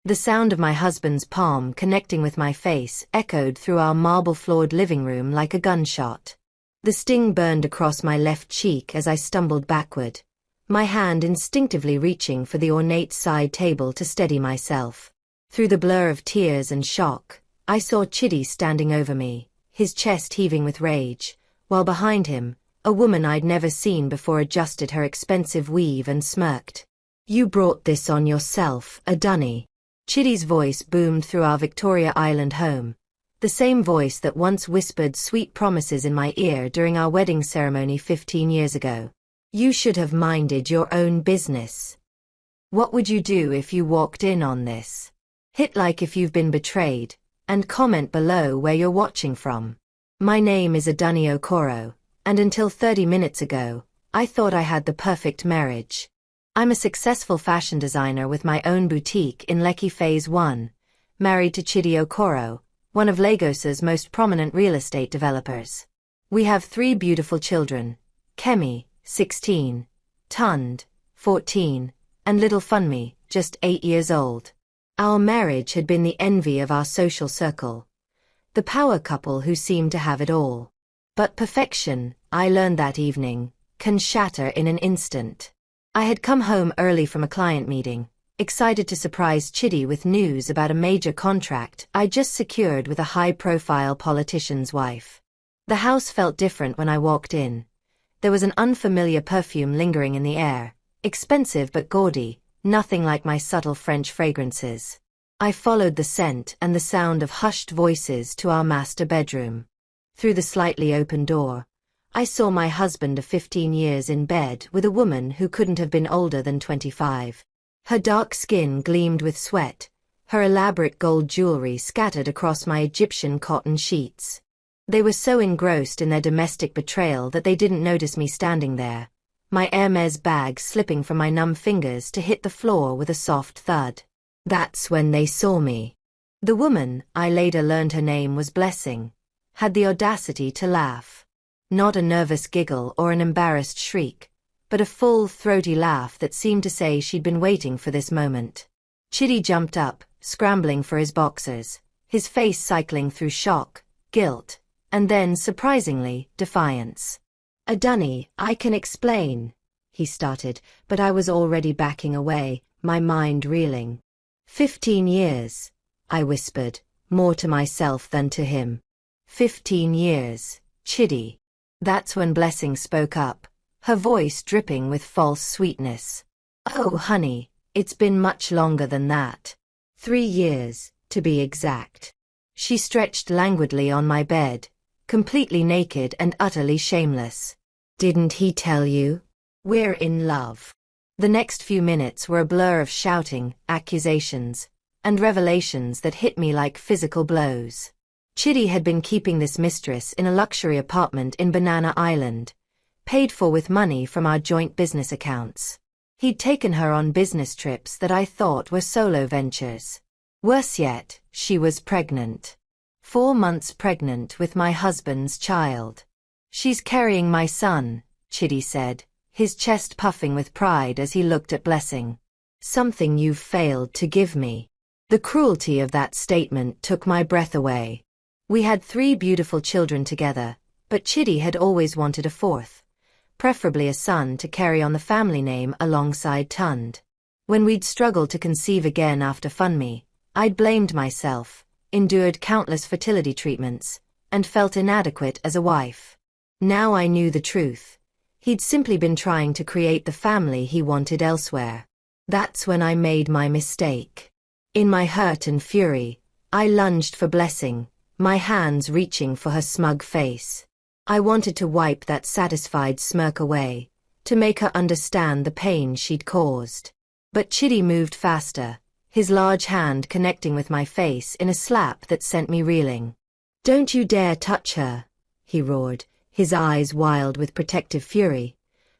The sound of my husband's palm connecting with my face echoed through our marble-floored living room like a gunshot. The sting burned across my left cheek as I stumbled backward, my hand instinctively reaching for the ornate side table to steady myself. Through the blur of tears and shock, I saw Chidi standing over me, his chest heaving with rage, while behind him, a woman I'd never seen before adjusted her expensive weave and smirked. "You brought this on yourself, Adunni." Chidi's voice boomed through our Victoria Island home, the same voice that once whispered sweet promises in my ear during our wedding ceremony 15 years ago. "You should have minded your own business. What would you do if you walked in on this? Hit like if you've been betrayed, and comment below where you're watching from." My name is Adunni Okoro, and until 30 minutes ago, I thought I had the perfect marriage. I'm a successful fashion designer with my own boutique in Lekki Phase 1, married to Chidi Okoro, one of Lagos's most prominent real estate developers. We have 3 beautiful children, Kemi, 16, Tund, 14, and little Funmi, just 8 years old. Our marriage had been the envy of our social circle, the power couple who seemed to have it all. But perfection, I learned that evening, can shatter in an instant. I had come home early from a client meeting, excited to surprise Chidi with news about a major contract I just secured with a high-profile politician's wife. The house felt different when I walked in. There was an unfamiliar perfume lingering in the air, expensive but gaudy, nothing like my subtle French fragrances. I followed the scent and the sound of hushed voices to our master bedroom. Through the slightly open door, I saw my husband of 15 years in bed with a woman who couldn't have been older than 25. Her dark skin gleamed with sweat, her elaborate gold jewelry scattered across my Egyptian cotton sheets. They were so engrossed in their domestic betrayal that they didn't notice me standing there, my Hermes bag slipping from my numb fingers to hit the floor with a soft thud. That's when they saw me. The woman, I later learned her name was Blessing, had the audacity to laugh. Not a nervous giggle or an embarrassed shriek, but a full, throaty laugh that seemed to say she'd been waiting for this moment. Chidi jumped up, scrambling for his boxers, his face cycling through shock, guilt, and then, surprisingly, defiance. "Adunni, I can explain," he started, but I was already backing away, my mind reeling. 15 years, I whispered, more to myself than to him. 15 years, Chidi. That's when Blessing spoke up, her voice dripping with false sweetness. "Oh, honey, it's been much longer than that. 3 years, to be exact." She stretched languidly on my bed, completely naked and utterly shameless. "Didn't he tell you? We're in love." The next few minutes were a blur of shouting, accusations, and revelations that hit me like physical blows. Chidi had been keeping this mistress in a luxury apartment in Banana Island, paid for with money from our joint business accounts. He'd taken her on business trips that I thought were solo ventures. Worse yet, she was pregnant. 4 months pregnant with my husband's child. "She's carrying my son," Chidi said, his chest puffing with pride as he looked at Blessing. "Something you've failed to give me." The cruelty of that statement took my breath away. We had 3 beautiful children together, but Chidi had always wanted a 4th, preferably a son to carry on the family name alongside Tund. When we'd struggled to conceive again after Funmi, I'd blamed myself, endured countless fertility treatments, and felt inadequate as a wife. Now I knew the truth. He'd simply been trying to create the family he wanted elsewhere. That's when I made my mistake. In my hurt and fury, I lunged for Blessing, my hands reaching for her smug face. I wanted to wipe that satisfied smirk away, to make her understand the pain she'd caused. But Chidi moved faster, his large hand connecting with my face in a slap that sent me reeling. "Don't you dare touch her," he roared, his eyes wild with protective fury.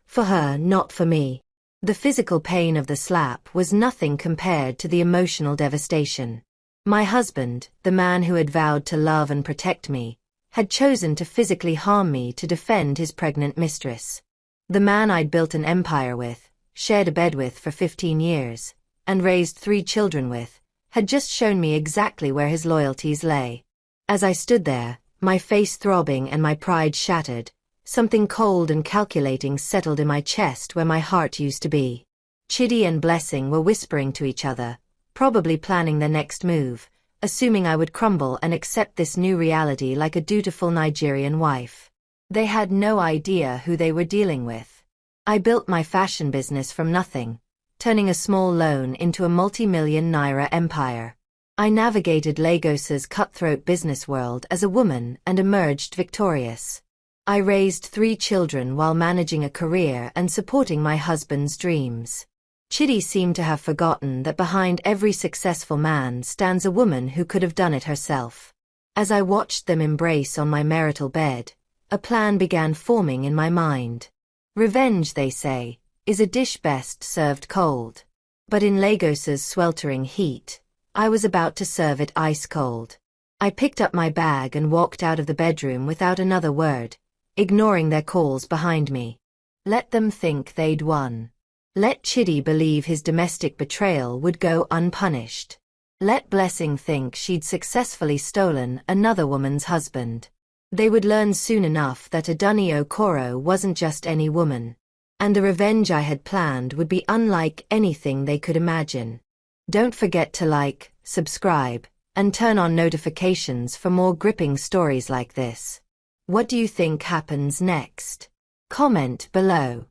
For her, not for me. The physical pain of the slap was nothing compared to the emotional devastation. My husband, the man who had vowed to love and protect me, had chosen to physically harm me to defend his pregnant mistress. The man I'd built an empire with, shared a bed with for 15 years, and raised 3 children with, had just shown me exactly where his loyalties lay. As I stood there, my face throbbing and my pride shattered, something cold and calculating settled in my chest where my heart used to be. Chidi and Blessing were whispering to each other, probably planning their next move, assuming I would crumble and accept this new reality like a dutiful Nigerian wife. They had no idea who they were dealing with. I built my fashion business from nothing, turning a small loan into a multi-million naira empire. I navigated Lagos's cutthroat business world as a woman and emerged victorious. I raised 3 children while managing a career and supporting my husband's dreams. Chidi seemed to have forgotten that behind every successful man stands a woman who could have done it herself. As I watched them embrace on my marital bed, a plan began forming in my mind. Revenge, they say, is a dish best served cold. But in Lagos's sweltering heat, I was about to serve it ice cold. I picked up my bag and walked out of the bedroom without another word, ignoring their calls behind me. Let them think they'd won. Let Chidi believe his domestic betrayal would go unpunished. Let Blessing think she'd successfully stolen another woman's husband. They would learn soon enough that Adunni Okoro wasn't just any woman. And the revenge I had planned would be unlike anything they could imagine. Don't forget to like, subscribe, and turn on notifications for more gripping stories like this. What do you think happens next? Comment below.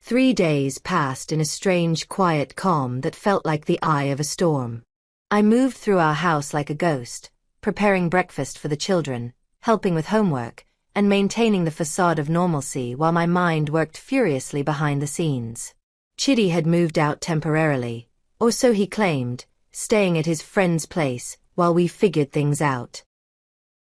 3 days passed in a strange quiet calm that felt like the eye of a storm. I moved through our house like a ghost, preparing breakfast for the children, helping with homework, and maintaining the facade of normalcy while my mind worked furiously behind the scenes. Chidi had moved out temporarily, or so he claimed, staying at his friend's place while we figured things out.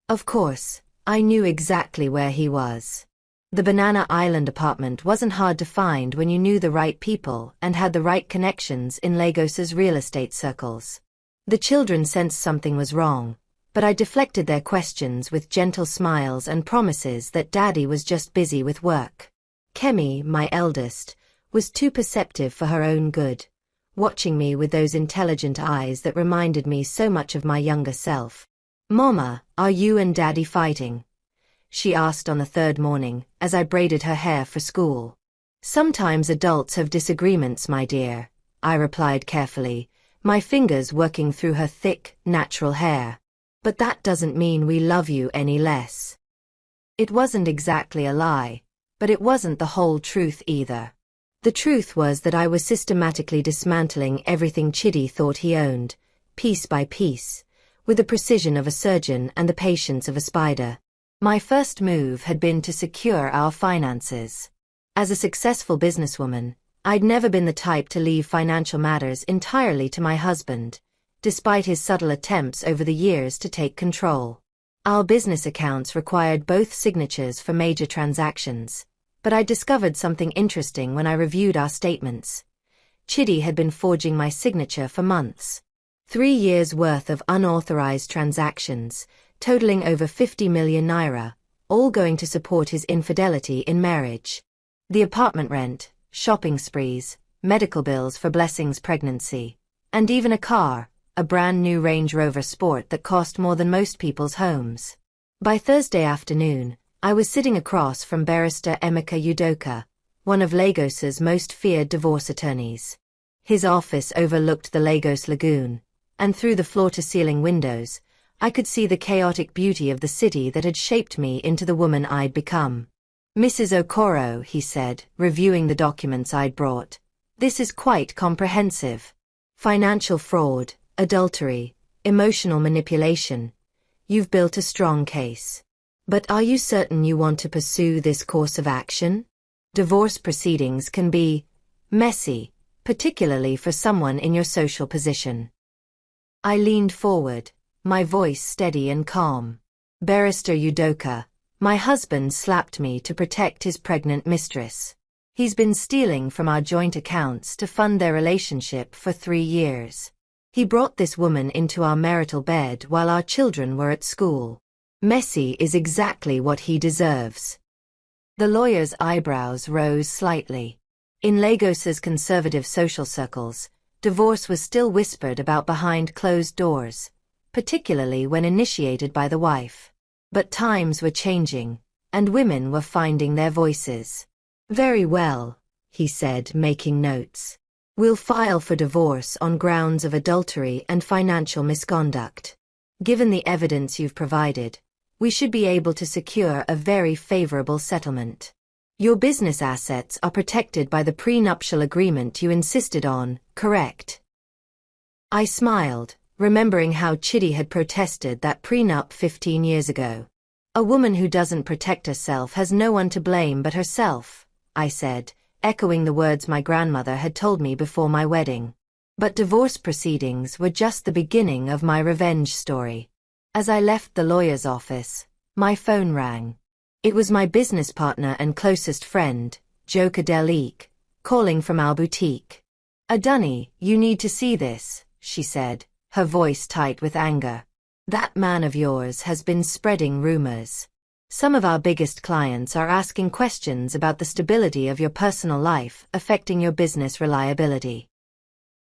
Of course, I knew exactly where he was. The Banana Island apartment wasn't hard to find when you knew the right people and had the right connections in Lagos's real estate circles. The children sensed something was wrong, but I deflected their questions with gentle smiles and promises that Daddy was just busy with work. Kemi, my eldest, was too perceptive for her own good, watching me with those intelligent eyes that reminded me so much of my younger self. "Mama, are you and Daddy fighting?" she asked on the 3rd morning, as I braided her hair for school. "Sometimes adults have disagreements, my dear," I replied carefully, my fingers working through her thick, natural hair. "But that doesn't mean we love you any less." It wasn't exactly a lie, but it wasn't the whole truth either. The truth was that I was systematically dismantling everything Chidi thought he owned, piece by piece, with the precision of a surgeon and the patience of a spider. My first move had been to secure our finances. As a successful businesswoman, I'd never been the type to leave financial matters entirely to my husband, despite his subtle attempts over the years to take control. Our business accounts required both signatures for major transactions, but I discovered something interesting when I reviewed our statements. Chidi had been forging my signature for months. 3 years' worth of unauthorized transactions, totaling over 50 million naira, all going to support his infidelity in marriage. The apartment rent, shopping sprees, medical bills for Blessing's pregnancy, and even a car, a brand new Range Rover Sport that cost more than most people's homes. By Thursday afternoon, I was sitting across from Barrister Emeka Udoka, one of Lagos's most feared divorce attorneys. His office overlooked the Lagos Lagoon, and through the floor-to-ceiling windows, I could see the chaotic beauty of the city that had shaped me into the woman I'd become. "Mrs. Okoro," he said, reviewing the documents I'd brought, "this is quite comprehensive. Financial fraud, adultery, emotional manipulation. You've built a strong case. But are you certain you want to pursue this course of action? Divorce proceedings can be messy, particularly for someone in your social position." I leaned forward, my voice steady and calm. "Barrister Udoka, my husband slapped me to protect his pregnant mistress. He's been stealing from our joint accounts to fund their relationship for 3 years. He brought this woman into our marital bed while our children were at school. Messy is exactly what he deserves." The lawyer's eyebrows rose slightly. In Lagos's conservative social circles, Divorce was still whispered about behind closed doors, particularly when initiated by the wife. But times were changing, and women were finding their voices. "Very well," he said, making notes. "We'll file for divorce on grounds of adultery and financial misconduct. Given the evidence you've provided, we should be able to secure a very favorable settlement. Your business assets are protected by the prenuptial agreement you insisted on, correct?" I smiled, remembering how Chitty had protested that prenup 15 years ago. "A woman who doesn't protect herself has no one to blame but herself," I said, echoing the words my grandmother had told me before my wedding. But divorce proceedings were just the beginning of my revenge story. As I left the lawyer's office, my phone rang. It was my business partner and closest friend, Joka Delik, calling from our boutique. "Adunny, you need to see this," she said, her voice tight with anger. "That man of yours has been spreading rumors. Some of our biggest clients are asking questions about the stability of your personal life affecting your business reliability."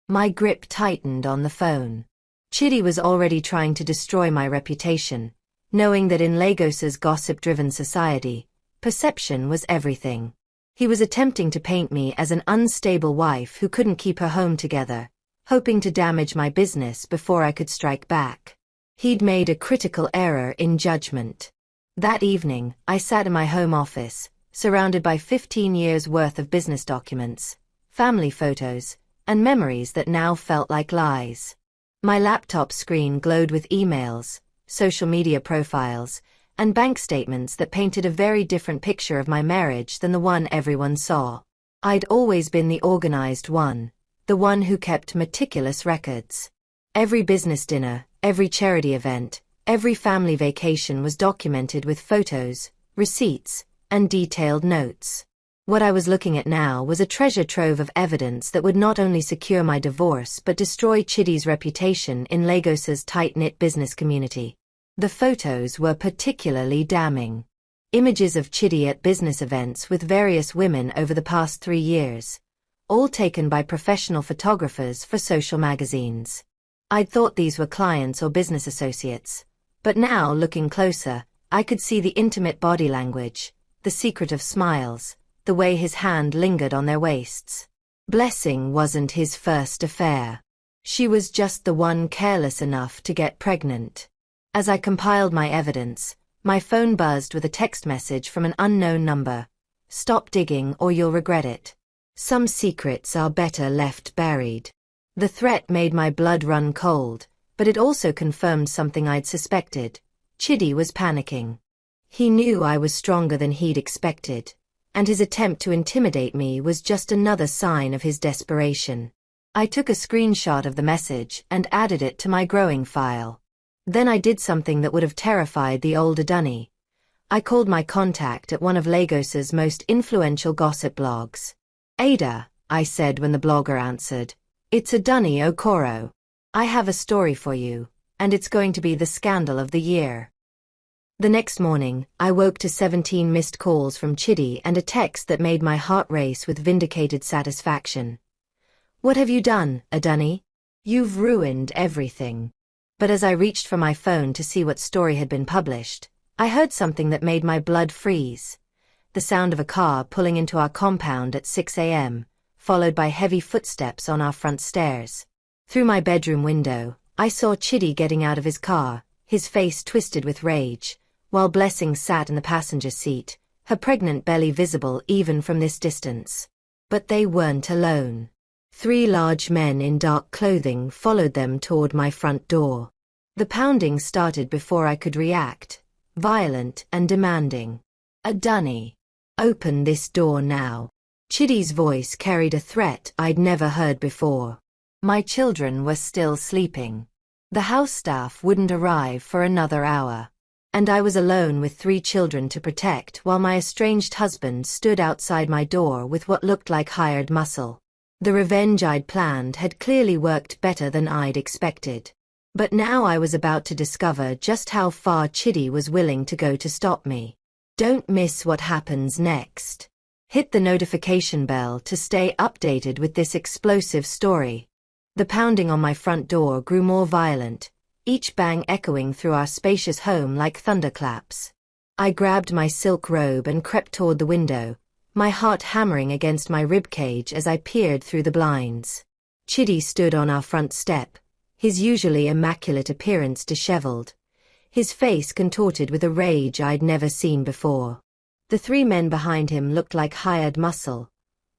My grip tightened on the phone. Chitty was already trying to destroy my reputation, knowing that in Lagos's gossip-driven society, perception was everything. He was attempting to paint me as an unstable wife who couldn't keep her home together, hoping to damage my business before I could strike back. He'd made a critical error in judgment. That evening, I sat in my home office, surrounded by 15 years' worth of business documents, family photos, and memories that now felt like lies. My laptop screen glowed with emails, social media profiles, and bank statements that painted a very different picture of my marriage than the one everyone saw. I'd always been the organized one, the one who kept meticulous records. Every business dinner, every charity event, every family vacation was documented with photos, receipts, and detailed notes. What I was looking at now was a treasure trove of evidence that would not only secure my divorce but destroy Chitty's reputation in Lagos's tight-knit business community. The photos were particularly damning. Images of Chitty at business events with various women over the past 3 years, all taken by professional photographers for social magazines. I'd thought these were clients or business associates, but now, looking closer, I could see the intimate body language, the secretive smiles, the way his hand lingered on their waists. Blessing wasn't his first affair. She was just the one careless enough to get pregnant. As I compiled my evidence, my phone buzzed with a text message from an unknown number. "Stop digging or you'll regret it. Some secrets are better left buried." The threat made my blood run cold, but it also confirmed something I'd suspected. Chitty was panicking. He knew I was stronger than he'd expected, and his attempt to intimidate me was just another sign of his desperation. I took a screenshot of the message and added it to my growing file. Then I did something that would have terrified the older Dunny. I called my contact at one of Lagos's most influential gossip blogs. "Ada," I said when the blogger answered, "it's Adunny Okoro. I have a story for you, and it's going to be the scandal of the year." The next morning, I woke to 17 missed calls from Chitty and a text that made my heart race with vindicated satisfaction. "What have you done, Adunny? You've ruined everything." But as I reached for my phone to see what story had been published, I heard something that made my blood freeze. The sound of a car pulling into our compound at 6 a.m., followed by heavy footsteps on our front stairs. Through my bedroom window, I saw Chitty getting out of his car, his face twisted with rage, while Blessing sat in the passenger seat, her pregnant belly visible even from this distance. But they weren't alone. 3 large men in dark clothing followed them toward my front door. The pounding started before I could react, violent and demanding. "Adunny, open this door now." Chitty's voice carried a threat I'd never heard before. My children were still sleeping. The house staff wouldn't arrive for another hour. And I was alone with 3 children to protect while my estranged husband stood outside my door with what looked like hired muscle. The revenge I'd planned had clearly worked better than I'd expected. But now I was about to discover just how far Chitty was willing to go to stop me. Don't miss what happens next. Hit the notification bell to stay updated with this explosive story. The pounding on my front door grew more violent, each bang echoing through our spacious home like thunderclaps. I grabbed my silk robe and crept toward the window, my heart hammering against my ribcage as I peered through the blinds. Chitty stood on our front step, his usually immaculate appearance disheveled, his face contorted with a rage I'd never seen before. The three men behind him looked like hired muscle,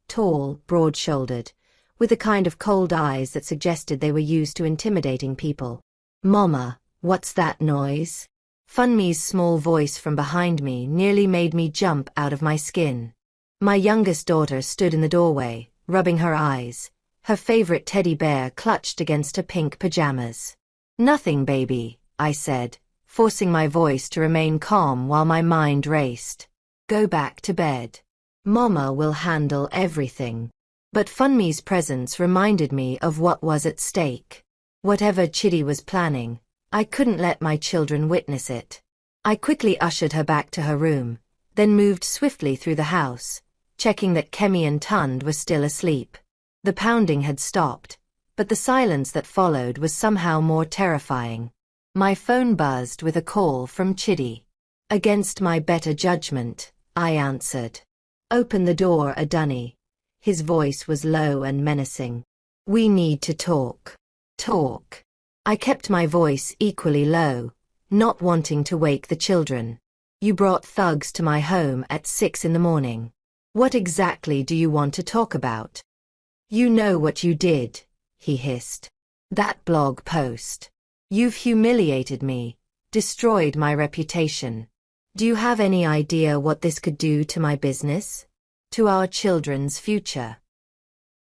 tall, broad-shouldered, with the kind of cold eyes that suggested they were used to intimidating people. "Mama, what's that noise?" Funmi's small voice from behind me nearly made me jump out of my skin. My youngest daughter stood in the doorway, rubbing her eyes, her favorite teddy bear clutched against her pink pajamas. "Nothing, baby," I said, forcing my voice to remain calm while my mind raced. "Go back to bed. Mama will handle everything." But Funmi's presence reminded me of what was at stake. Whatever Chitty was planning, I couldn't let my children witness it. I quickly ushered her back to her room, then moved swiftly through the house, checking that Kemi and Tund were still asleep. The pounding had stopped, but the silence that followed was somehow more terrifying. My phone buzzed with a call from Chitty. Against my better judgment, I answered. "Open the door, Adunni." His voice was low and menacing. "We need to talk." Talk. I kept my voice equally low, not wanting to wake the children. "You brought thugs to my home at 6 in the morning. What exactly do you want to talk about?" "You know what you did," he hissed. "That blog post. You've humiliated me, destroyed my reputation. Do you have any idea what this could do to my business? To our children's future?"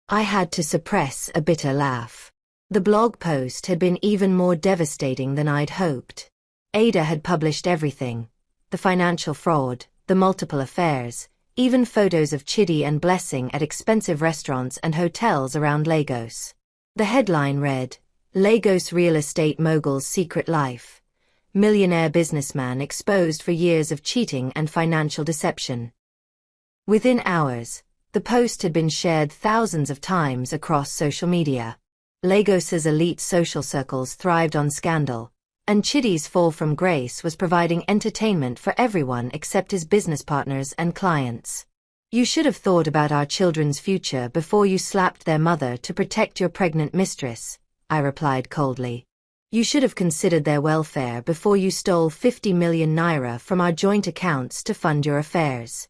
I had to suppress a bitter laugh. The blog post had been even more devastating than I'd hoped. Ada had published everything: the financial fraud, the multiple affairs, even photos of Chitty and Blessing at expensive restaurants and hotels around Lagos. The headline read, "Lagos Real Estate Mogul's Secret Life. Millionaire Businessman Exposed for Years of Cheating and Financial Deception." Within hours, the post had been shared thousands of times across social media. Lagos's elite social circles thrived on scandal, and Chitty's fall from grace was providing entertainment for everyone except his business partners and clients. "You should have thought about our children's future before you slapped their mother to protect your pregnant mistress," I replied coldly. "You should have considered their welfare before you stole 50 million naira from our joint accounts to fund your affairs."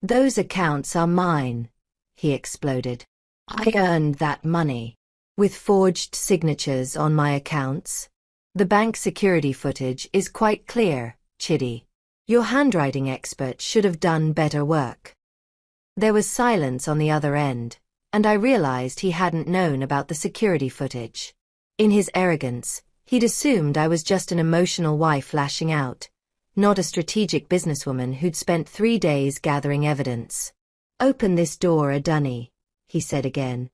"Those accounts are mine," he exploded. "I earned that money. With forged signatures on my accounts. The bank security footage is quite clear, Chitty. Your handwriting expert should have done better work." There was silence on the other end, and I realized he hadn't known about the security footage. In his arrogance, he'd assumed I was just an emotional wife lashing out, not a strategic businesswoman who'd spent 3 days gathering evidence. "Open this door, Adunni," he said again,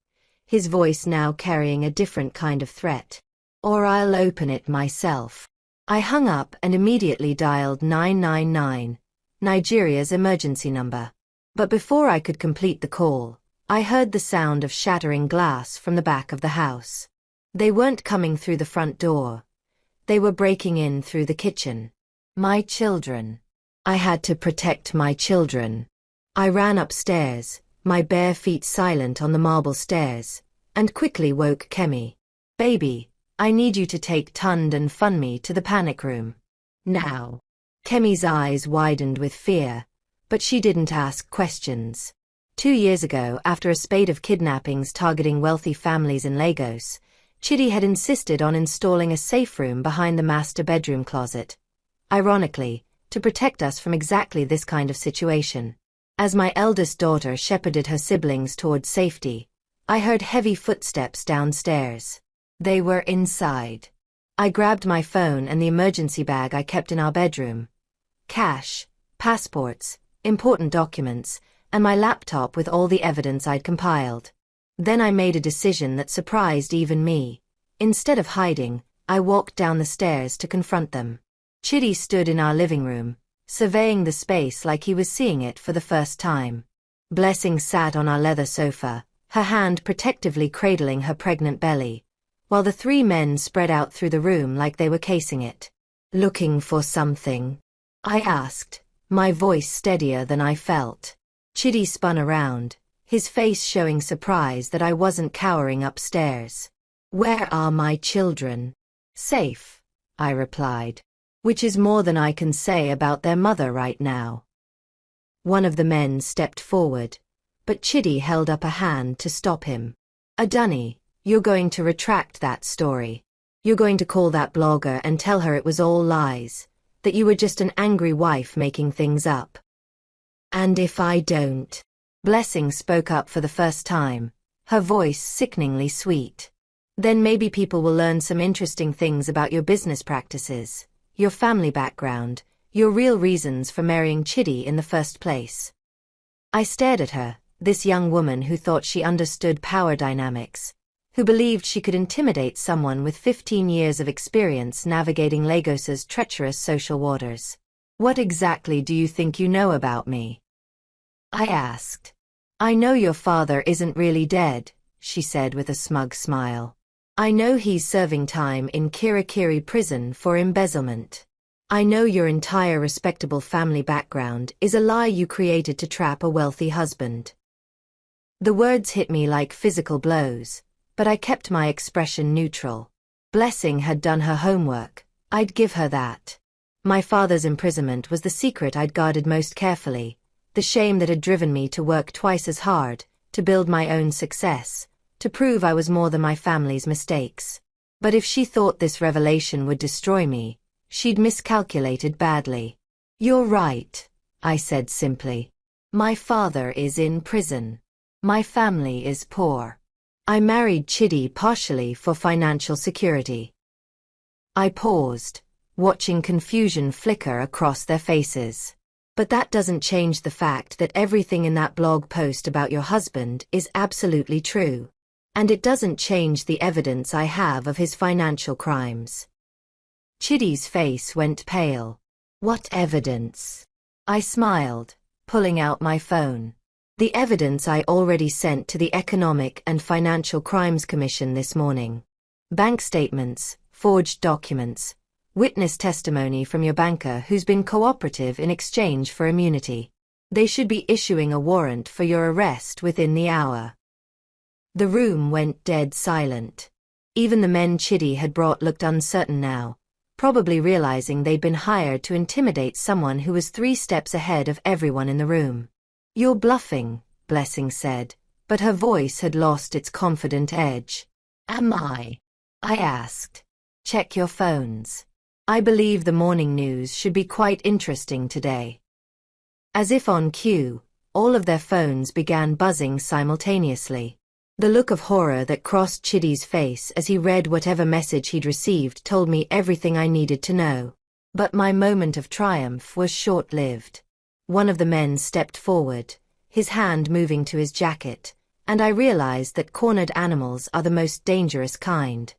his voice now carrying a different kind of threat. "Or I'll open it myself." I hung up and immediately dialed 999, Nigeria's emergency number. But before I could complete the call, I heard the sound of shattering glass from the back of the house. They weren't coming through the front door. They were breaking in through the kitchen. My children. I had to protect my children. I ran upstairs, my bare feet silent on the marble stairs, and quickly woke Kemi. "Baby, I need you to take Tund and Funmi to the panic room. Now." Kemi's eyes widened with fear, but she didn't ask questions. 2 years ago, after a spate of kidnappings targeting wealthy families in Lagos, Chitty had insisted on installing a safe room behind the master bedroom closet. Ironically, to protect us from exactly this kind of situation. As my eldest daughter shepherded her siblings toward safety, I heard heavy footsteps downstairs. They were inside. I grabbed my phone and the emergency bag I kept in our bedroom. Cash, passports, important documents, and my laptop with all the evidence I'd compiled. Then I made a decision that surprised even me. Instead of hiding, I walked down the stairs to confront them. Chitty stood in our living room, surveying the space like he was seeing it for the first time. Blessing sat on our leather sofa, her hand protectively cradling her pregnant belly, while the three men spread out through the room like they were casing it. "Looking for something?" I asked, my voice steadier than I felt. Chidi spun around, his face showing surprise that I wasn't cowering upstairs. "Where are my children?" "Safe," I replied. "Which is more than I can say about their mother right now." One of the men stepped forward, but Chidi held up a hand to stop him. "Adunni, you're going to retract that story. You're going to call that blogger and tell her it was all lies, that you were just an angry wife making things up." "And if I don't?" Blessing spoke up for the first time, her voice sickeningly sweet. "Then maybe people will learn some interesting things about your business practices, your family background, your real reasons for marrying Chidi in the first place." I stared at her, this young woman who thought she understood power dynamics, who believed she could intimidate someone with 15 years of experience navigating Lagos's treacherous social waters. "What exactly do you think you know about me?" I asked. "I know your father isn't really dead," she said with a smug smile. "I know he's serving time in Kirikiri prison for embezzlement. I know your entire respectable family background is a lie you created to trap a wealthy husband." The words hit me like physical blows, but I kept my expression neutral. Blessing had done her homework, I'd give her that. My father's imprisonment was the secret I'd guarded most carefully, the shame that had driven me to work twice as hard, to build my own success, to prove I was more than my family's mistakes. But if she thought this revelation would destroy me, she'd miscalculated badly. "You're right," I said simply. "My father is in prison. My family is poor. I married Chidi partially for financial security." I paused, watching confusion flicker across their faces. "But that doesn't change the fact that everything in that blog post about your husband is absolutely true. And it doesn't change the evidence I have of his financial crimes." Chidi's face went pale. "What evidence?" I smiled, pulling out my phone. "The evidence I already sent to the Economic and Financial Crimes Commission this morning. Bank statements, forged documents, witness testimony from your banker who's been cooperative in exchange for immunity. They should be issuing a warrant for your arrest within the hour." The room went dead silent. Even the men Chidi had brought looked uncertain now, probably realizing they'd been hired to intimidate someone who was 3 steps ahead of everyone in the room. "You're bluffing," Blessing said, but her voice had lost its confident edge. "Am I?" I asked. "Check your phones. I believe the morning news should be quite interesting today." As if on cue, all of their phones began buzzing simultaneously. The look of horror that crossed Chidi's face as he read whatever message he'd received told me everything I needed to know. But my moment of triumph was short-lived. One of the men stepped forward, his hand moving to his jacket, and I realized that cornered animals are the most dangerous kind.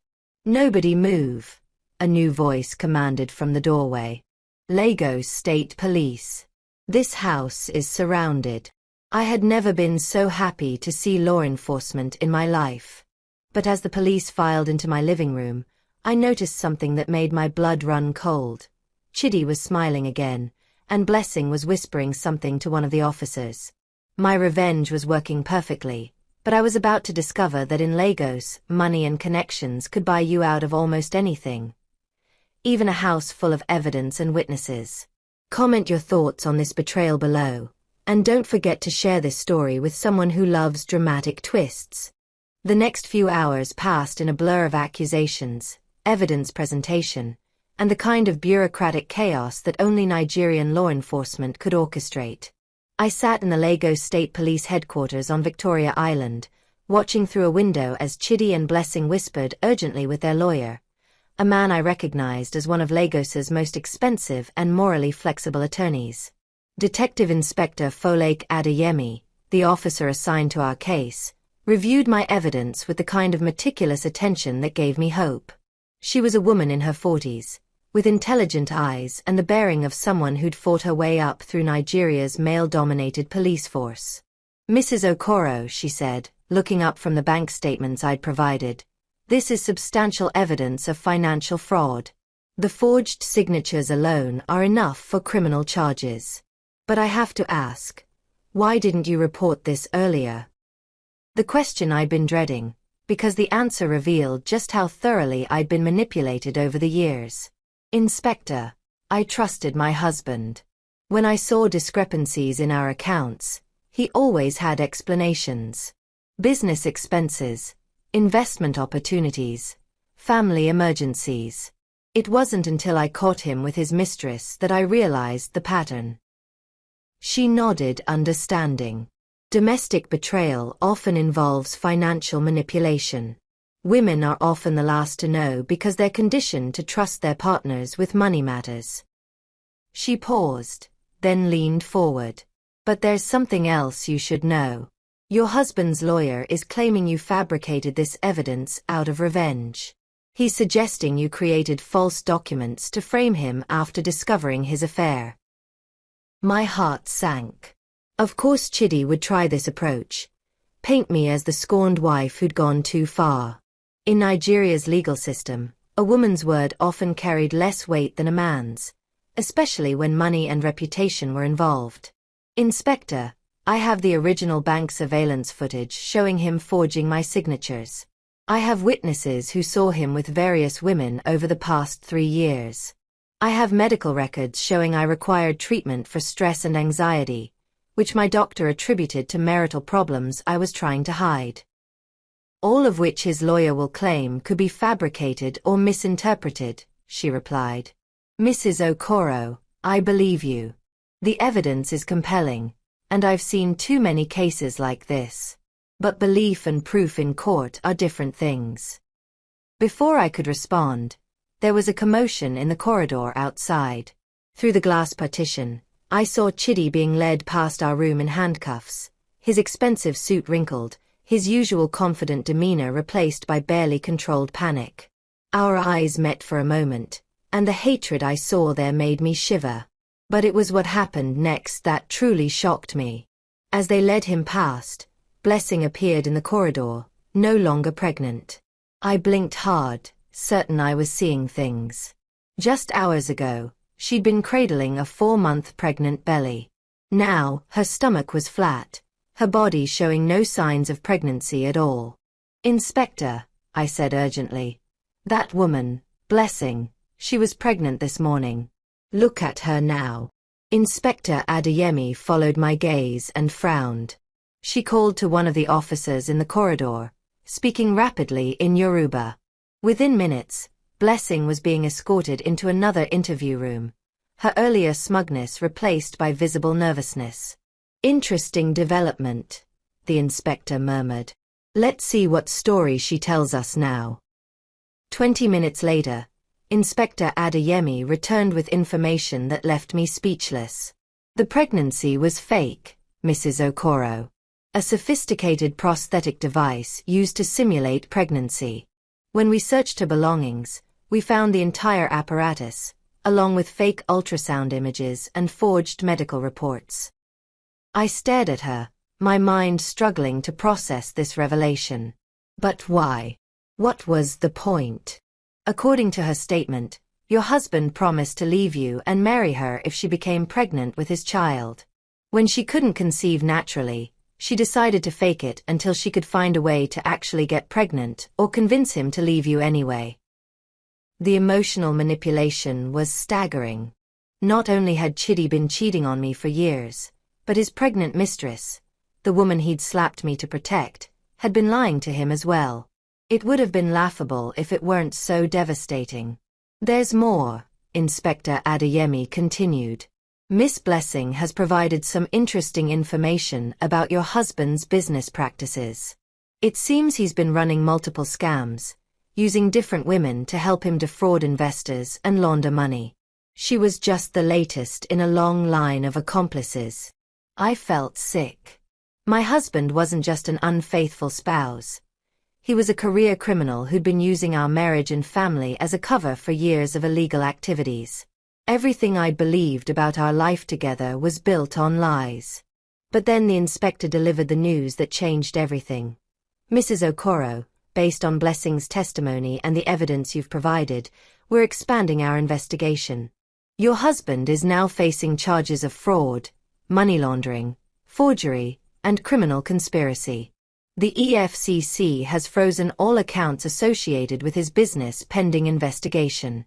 "Nobody move," a new voice commanded from the doorway. "Lagos State Police. This house is surrounded." I had never been so happy to see law enforcement in my life. But as the police filed into my living room, I noticed something that made my blood run cold. Chidi was smiling again, and Blessing was whispering something to one of the officers. My revenge was working perfectly, but I was about to discover that in Lagos, money and connections could buy you out of almost anything. Even a house full of evidence and witnesses. Comment your thoughts on this betrayal below, and don't forget to share this story with someone who loves dramatic twists. The next few hours passed in a blur of accusations, evidence presentation, and the kind of bureaucratic chaos that only Nigerian law enforcement could orchestrate. I sat in the Lagos State Police headquarters on Victoria Island, watching through a window as Chidi and Blessing whispered urgently with their lawyer, a man I recognized as one of Lagos's most expensive and morally flexible attorneys. Detective Inspector Folake Adeyemi, the officer assigned to our case, reviewed my evidence with the kind of meticulous attention that gave me hope. She was a woman in her 40s, with intelligent eyes and the bearing of someone who'd fought her way up through Nigeria's male-dominated police force. "Mrs. Okoro," she said, looking up from the bank statements I'd provided. This is substantial evidence of financial fraud. The forged signatures alone are enough for criminal charges. But I have to ask, why didn't you report this earlier? The question I'd been dreading, because the answer revealed just how thoroughly I'd been manipulated over the years. Inspector, I trusted my husband. When I saw discrepancies in our accounts, he always had explanations. Business expenses, investment opportunities, family emergencies. It wasn't until I caught him with his mistress that I realized the pattern. She nodded, understanding. Domestic betrayal often involves financial manipulation. Women are often the last to know because they're conditioned to trust their partners with money matters. She paused, then leaned forward. But there's something else you should know. Your husband's lawyer is claiming you fabricated this evidence out of revenge. He's suggesting you created false documents to frame him after discovering his affair. My heart sank. Of course Chidi would try this approach. Paint me as the scorned wife who'd gone too far. In Nigeria's legal system, a woman's word often carried less weight than a man's, especially when money and reputation were involved. Inspector, I have the original bank surveillance footage showing him forging my signatures. I have witnesses who saw him with various women over the past 3 years. I have medical records showing I required treatment for stress and anxiety, which my doctor attributed to marital problems I was trying to hide. All of which his lawyer will claim could be fabricated or misinterpreted, she replied. Mrs. Okoro, I believe you. The evidence is compelling, and I've seen too many cases like this. But belief and proof in court are different things. Before I could respond, there was a commotion in the corridor outside. Through the glass partition, I saw Chidi being led past our room in handcuffs, his expensive suit wrinkled, his usual confident demeanor replaced by barely controlled panic. Our eyes met for a moment, and the hatred I saw there made me shiver. But it was what happened next that truly shocked me. As they led him past, Blessing appeared in the corridor, no longer pregnant. I blinked hard, certain I was seeing things. Just hours ago, she'd been cradling a 4-month pregnant belly. Now, her stomach was flat, her body showing no signs of pregnancy at all. Inspector, I said urgently. That woman, Blessing, she was pregnant this morning. Look at her now. Inspector Adeyemi followed my gaze and frowned. She called to one of the officers in the corridor, speaking rapidly in Yoruba. Within minutes, Blessing was being escorted into another interview room, her earlier smugness replaced by visible nervousness. Interesting development, the inspector murmured. Let's see what story she tells us now. 20 minutes later, Inspector Adeyemi returned with information that left me speechless. The pregnancy was fake, Mrs. Okoro. A sophisticated prosthetic device used to simulate pregnancy. When we searched her belongings, we found the entire apparatus, along with fake ultrasound images and forged medical reports. I stared at her, my mind struggling to process this revelation. But why? What was the point? According to her statement, your husband promised to leave you and marry her if she became pregnant with his child. When she couldn't conceive naturally, she decided to fake it until she could find a way to actually get pregnant or convince him to leave you anyway. The emotional manipulation was staggering. Not only had Chidi been cheating on me for years, but his pregnant mistress, the woman he'd slapped me to protect, had been lying to him as well. It would have been laughable if it weren't so devastating. There's more, Inspector Adeyemi continued. Miss Blessing has provided some interesting information about your husband's business practices. It seems he's been running multiple scams, using different women to help him defraud investors and launder money. She was just the latest in a long line of accomplices. I felt sick. My husband wasn't just an unfaithful spouse. He was a career criminal who'd been using our marriage and family as a cover for years of illegal activities. Everything I'd believed about our life together was built on lies. But then the inspector delivered the news that changed everything. Mrs. Okoro, based on Blessing's testimony and the evidence you've provided, we're expanding our investigation. Your husband is now facing charges of fraud, money laundering, forgery, and criminal conspiracy. The EFCC has frozen all accounts associated with his business pending investigation.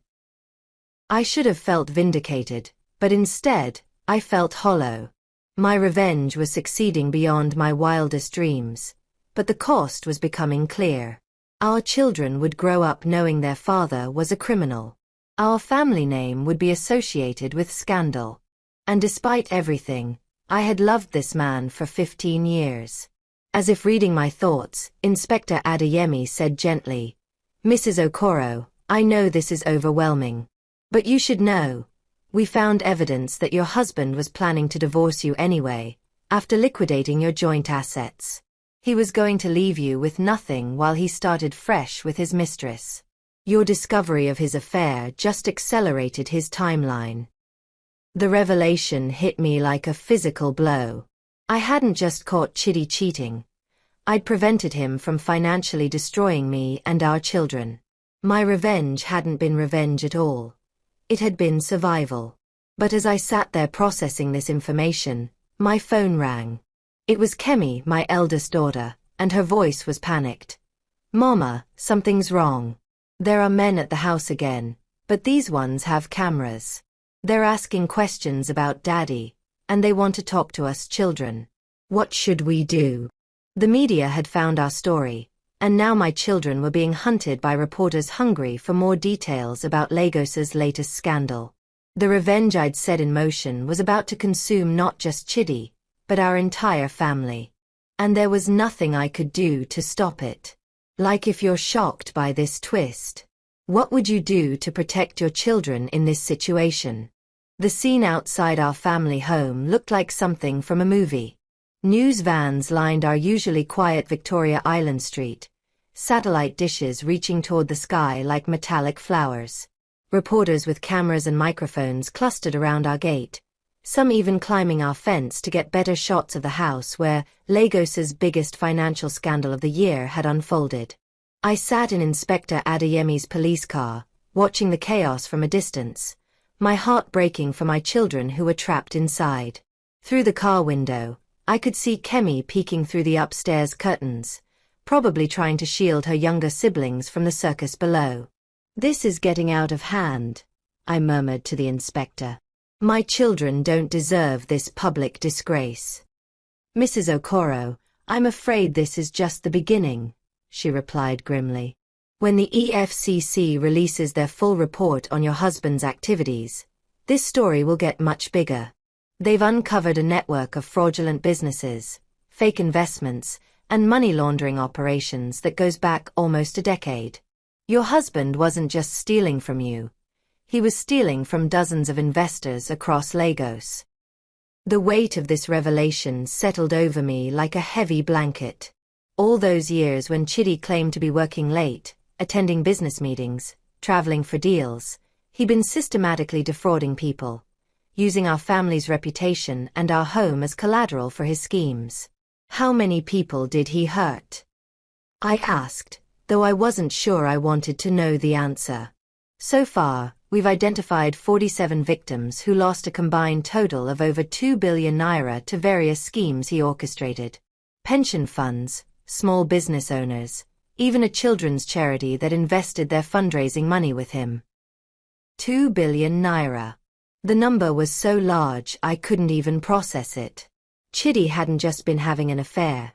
I should have felt vindicated, but instead, I felt hollow. My revenge was succeeding beyond my wildest dreams, but the cost was becoming clear. Our children would grow up knowing their father was a criminal. Our family name would be associated with scandal. And despite everything, I had loved this man for 15 years. As if reading my thoughts, Inspector Adeyemi said gently, "Mrs. Okoro, I know this is overwhelming. But you should know. We found evidence that your husband was planning to divorce you anyway, after liquidating your joint assets. He was going to leave you with nothing while he started fresh with his mistress. Your discovery of his affair just accelerated his timeline." The revelation hit me like a physical blow. I hadn't just caught Chidi cheating. I'd prevented him from financially destroying me and our children. My revenge hadn't been revenge at all. It had been survival. But as I sat there processing this information, my phone rang. It was Kemi, my eldest daughter, and her voice was panicked. "Mama, something's wrong. There are men at the house again, but these ones have cameras. They're asking questions about Daddy, and they want to talk to us children. What should we do?" The media had found our story, and now my children were being hunted by reporters hungry for more details about Lagos's latest scandal. The revenge I'd set in motion was about to consume not just Chidi, but our entire family. And there was nothing I could do to stop it. Like, if you're shocked by this twist, what would you do to protect your children in this situation? The scene outside our family home looked like something from a movie. News vans lined our usually quiet Victoria Island street, satellite dishes reaching toward the sky like metallic flowers. Reporters with cameras and microphones clustered around our gate, some even climbing our fence to get better shots of the house where Lagos's biggest financial scandal of the year had unfolded. I sat in Inspector Adeyemi's police car, watching the chaos from a distance, my heart breaking for my children who were trapped inside. Through the car window, I could see Kemi peeking through the upstairs curtains, probably trying to shield her younger siblings from the circus below. "This is getting out of hand," I murmured to the inspector. "My children don't deserve this public disgrace." "Mrs. Okoro, I'm afraid this is just the beginning," she replied grimly. "When the EFCC releases their full report on your husband's activities, this story will get much bigger. They've uncovered a network of fraudulent businesses, fake investments, and money laundering operations that goes back almost a decade. Your husband wasn't just stealing from you. He was stealing from dozens of investors across Lagos." The weight of this revelation settled over me like a heavy blanket. All those years when Chidi claimed to be working late, attending business meetings, traveling for deals, he'd been systematically defrauding people, using our family's reputation and our home as collateral for his schemes. How many people did he hurt? I asked, though I wasn't sure I wanted to know the answer. So far, we've identified 47 victims who lost a combined total of over 2 billion naira to various schemes he orchestrated. Pension funds, small business owners, even a children's charity that invested their fundraising money with him. 2 billion naira. The number was so large I couldn't even process it. Chidi hadn't just been having an affair.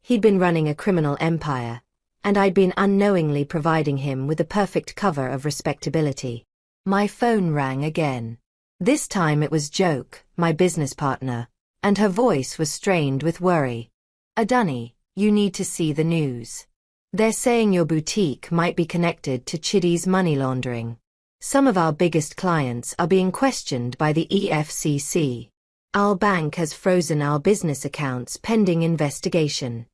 He'd been running a criminal empire, and I'd been unknowingly providing him with the perfect cover of respectability. My phone rang again. This time it was Joke, my business partner, and her voice was strained with worry. "Adani, you need to see the news. They're saying your boutique might be connected to Chidi's money laundering. Some of our biggest clients are being questioned by the EFCC. Our bank has frozen our business accounts pending investigation."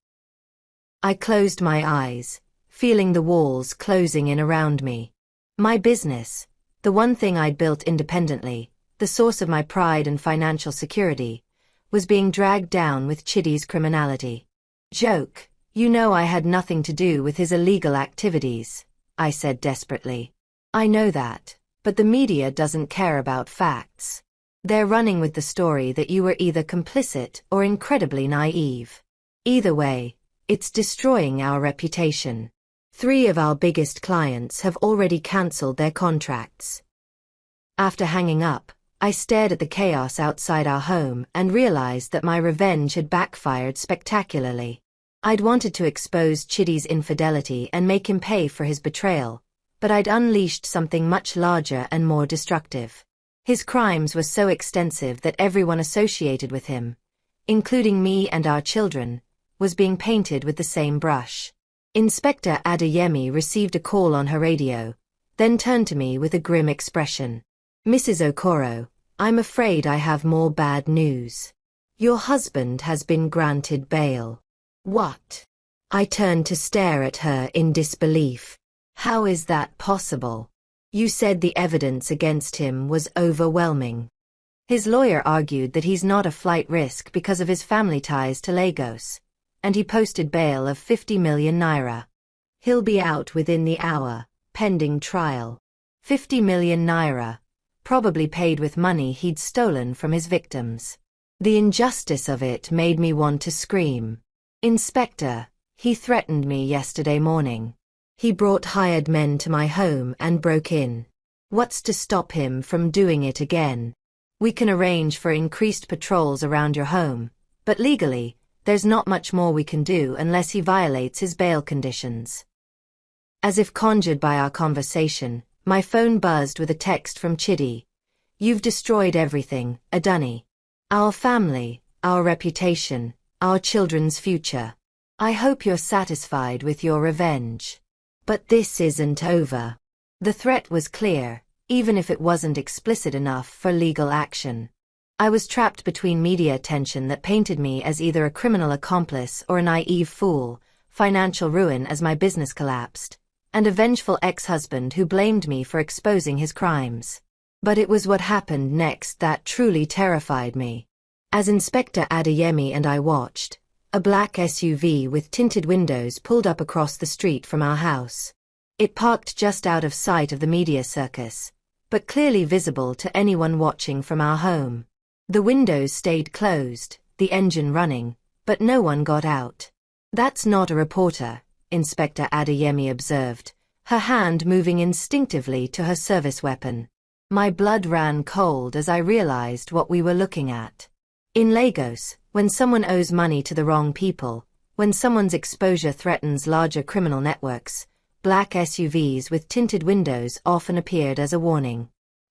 I closed my eyes, feeling the walls closing in around me. My business, the one thing I'd built independently, the source of my pride and financial security, was being dragged down with Chidi's criminality. "Joke, You know I had nothing to do with his illegal activities, I said desperately. I know that, but the media doesn't care about facts. They're running with the story that you were either complicit or incredibly naive. Either way, it's destroying our reputation. 3 of our biggest clients have already cancelled their contracts. After hanging up, I stared at the chaos outside our home and realized that my revenge had backfired spectacularly. I'd wanted to expose Chitty's infidelity and make him pay for his betrayal, but I'd unleashed something much larger and more destructive. His crimes were so extensive that everyone associated with him, including me and our children, was being painted with the same brush. Inspector Adeyemi received a call on her radio, then turned to me with a grim expression. Mrs. Okoro, I'm afraid I have more bad news. Your husband has been granted bail. What? I turned to stare at her in disbelief. How is that possible? You said the evidence against him was overwhelming. His lawyer argued that he's not a flight risk because of his family ties to Lagos, and he posted bail of 50 million naira. He'll be out within the hour, pending trial. 50 million naira, probably paid with money he'd stolen from his victims. The injustice of it made me want to scream. Inspector, he threatened me yesterday morning. He brought hired men to my home and broke in. What's to stop him from doing it again? We can arrange for increased patrols around your home, but legally, there's not much more we can do unless he violates his bail conditions. As if conjured by our conversation, my phone buzzed with a text from Chidi. You've destroyed everything, Adunni. Our family, our reputation, our children's future. I hope you're satisfied with your revenge. But this isn't over. The threat was clear, even if it wasn't explicit enough for legal action. I was trapped between media attention that painted me as either a criminal accomplice or a naive fool, financial ruin as my business collapsed, and a vengeful ex-husband who blamed me for exposing his crimes. But it was what happened next that truly terrified me. As Inspector Adeyemi and I watched, a black SUV with tinted windows pulled up across the street from our house. It parked just out of sight of the media circus, but clearly visible to anyone watching from our home. The windows stayed closed, the engine running, but no one got out. That's not a reporter, Inspector Adeyemi observed, her hand moving instinctively to her service weapon. My blood ran cold as I realized what we were looking at. In Lagos, when someone owes money to the wrong people, when someone's exposure threatens larger criminal networks, black SUVs with tinted windows often appeared as a warning.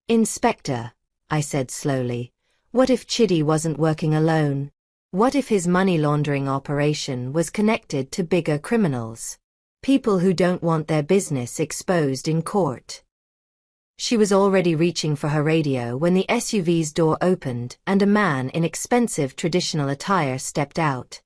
Inspector, I said slowly, what if Chidi wasn't working alone? What if his money laundering operation was connected to bigger criminals? People who don't want their business exposed in court. She was already reaching for her radio when the SUV's door opened and a man in expensive traditional attire stepped out.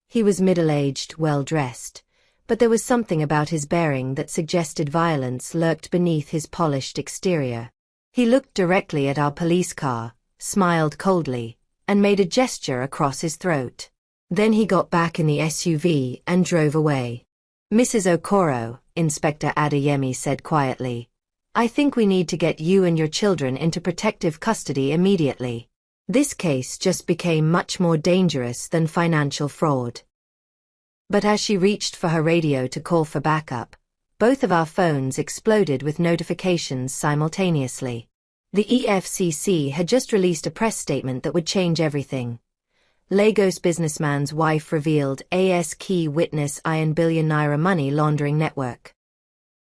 He was middle-aged, well-dressed, but there was something about his bearing that suggested violence lurked beneath his polished exterior. He looked directly at our police car, smiled coldly, and made a gesture across his throat. Then he got back in the SUV and drove away. Mrs. Okoro, Inspector Adeyemi said quietly, I think we need to get you and your children into protective custody immediately. This case just became much more dangerous than financial fraud. But as she reached for her radio to call for backup, both of our phones exploded with notifications simultaneously. The EFCC had just released a press statement that would change everything. Lagos businessman's wife revealed AS key witness Iron billion naira money laundering network.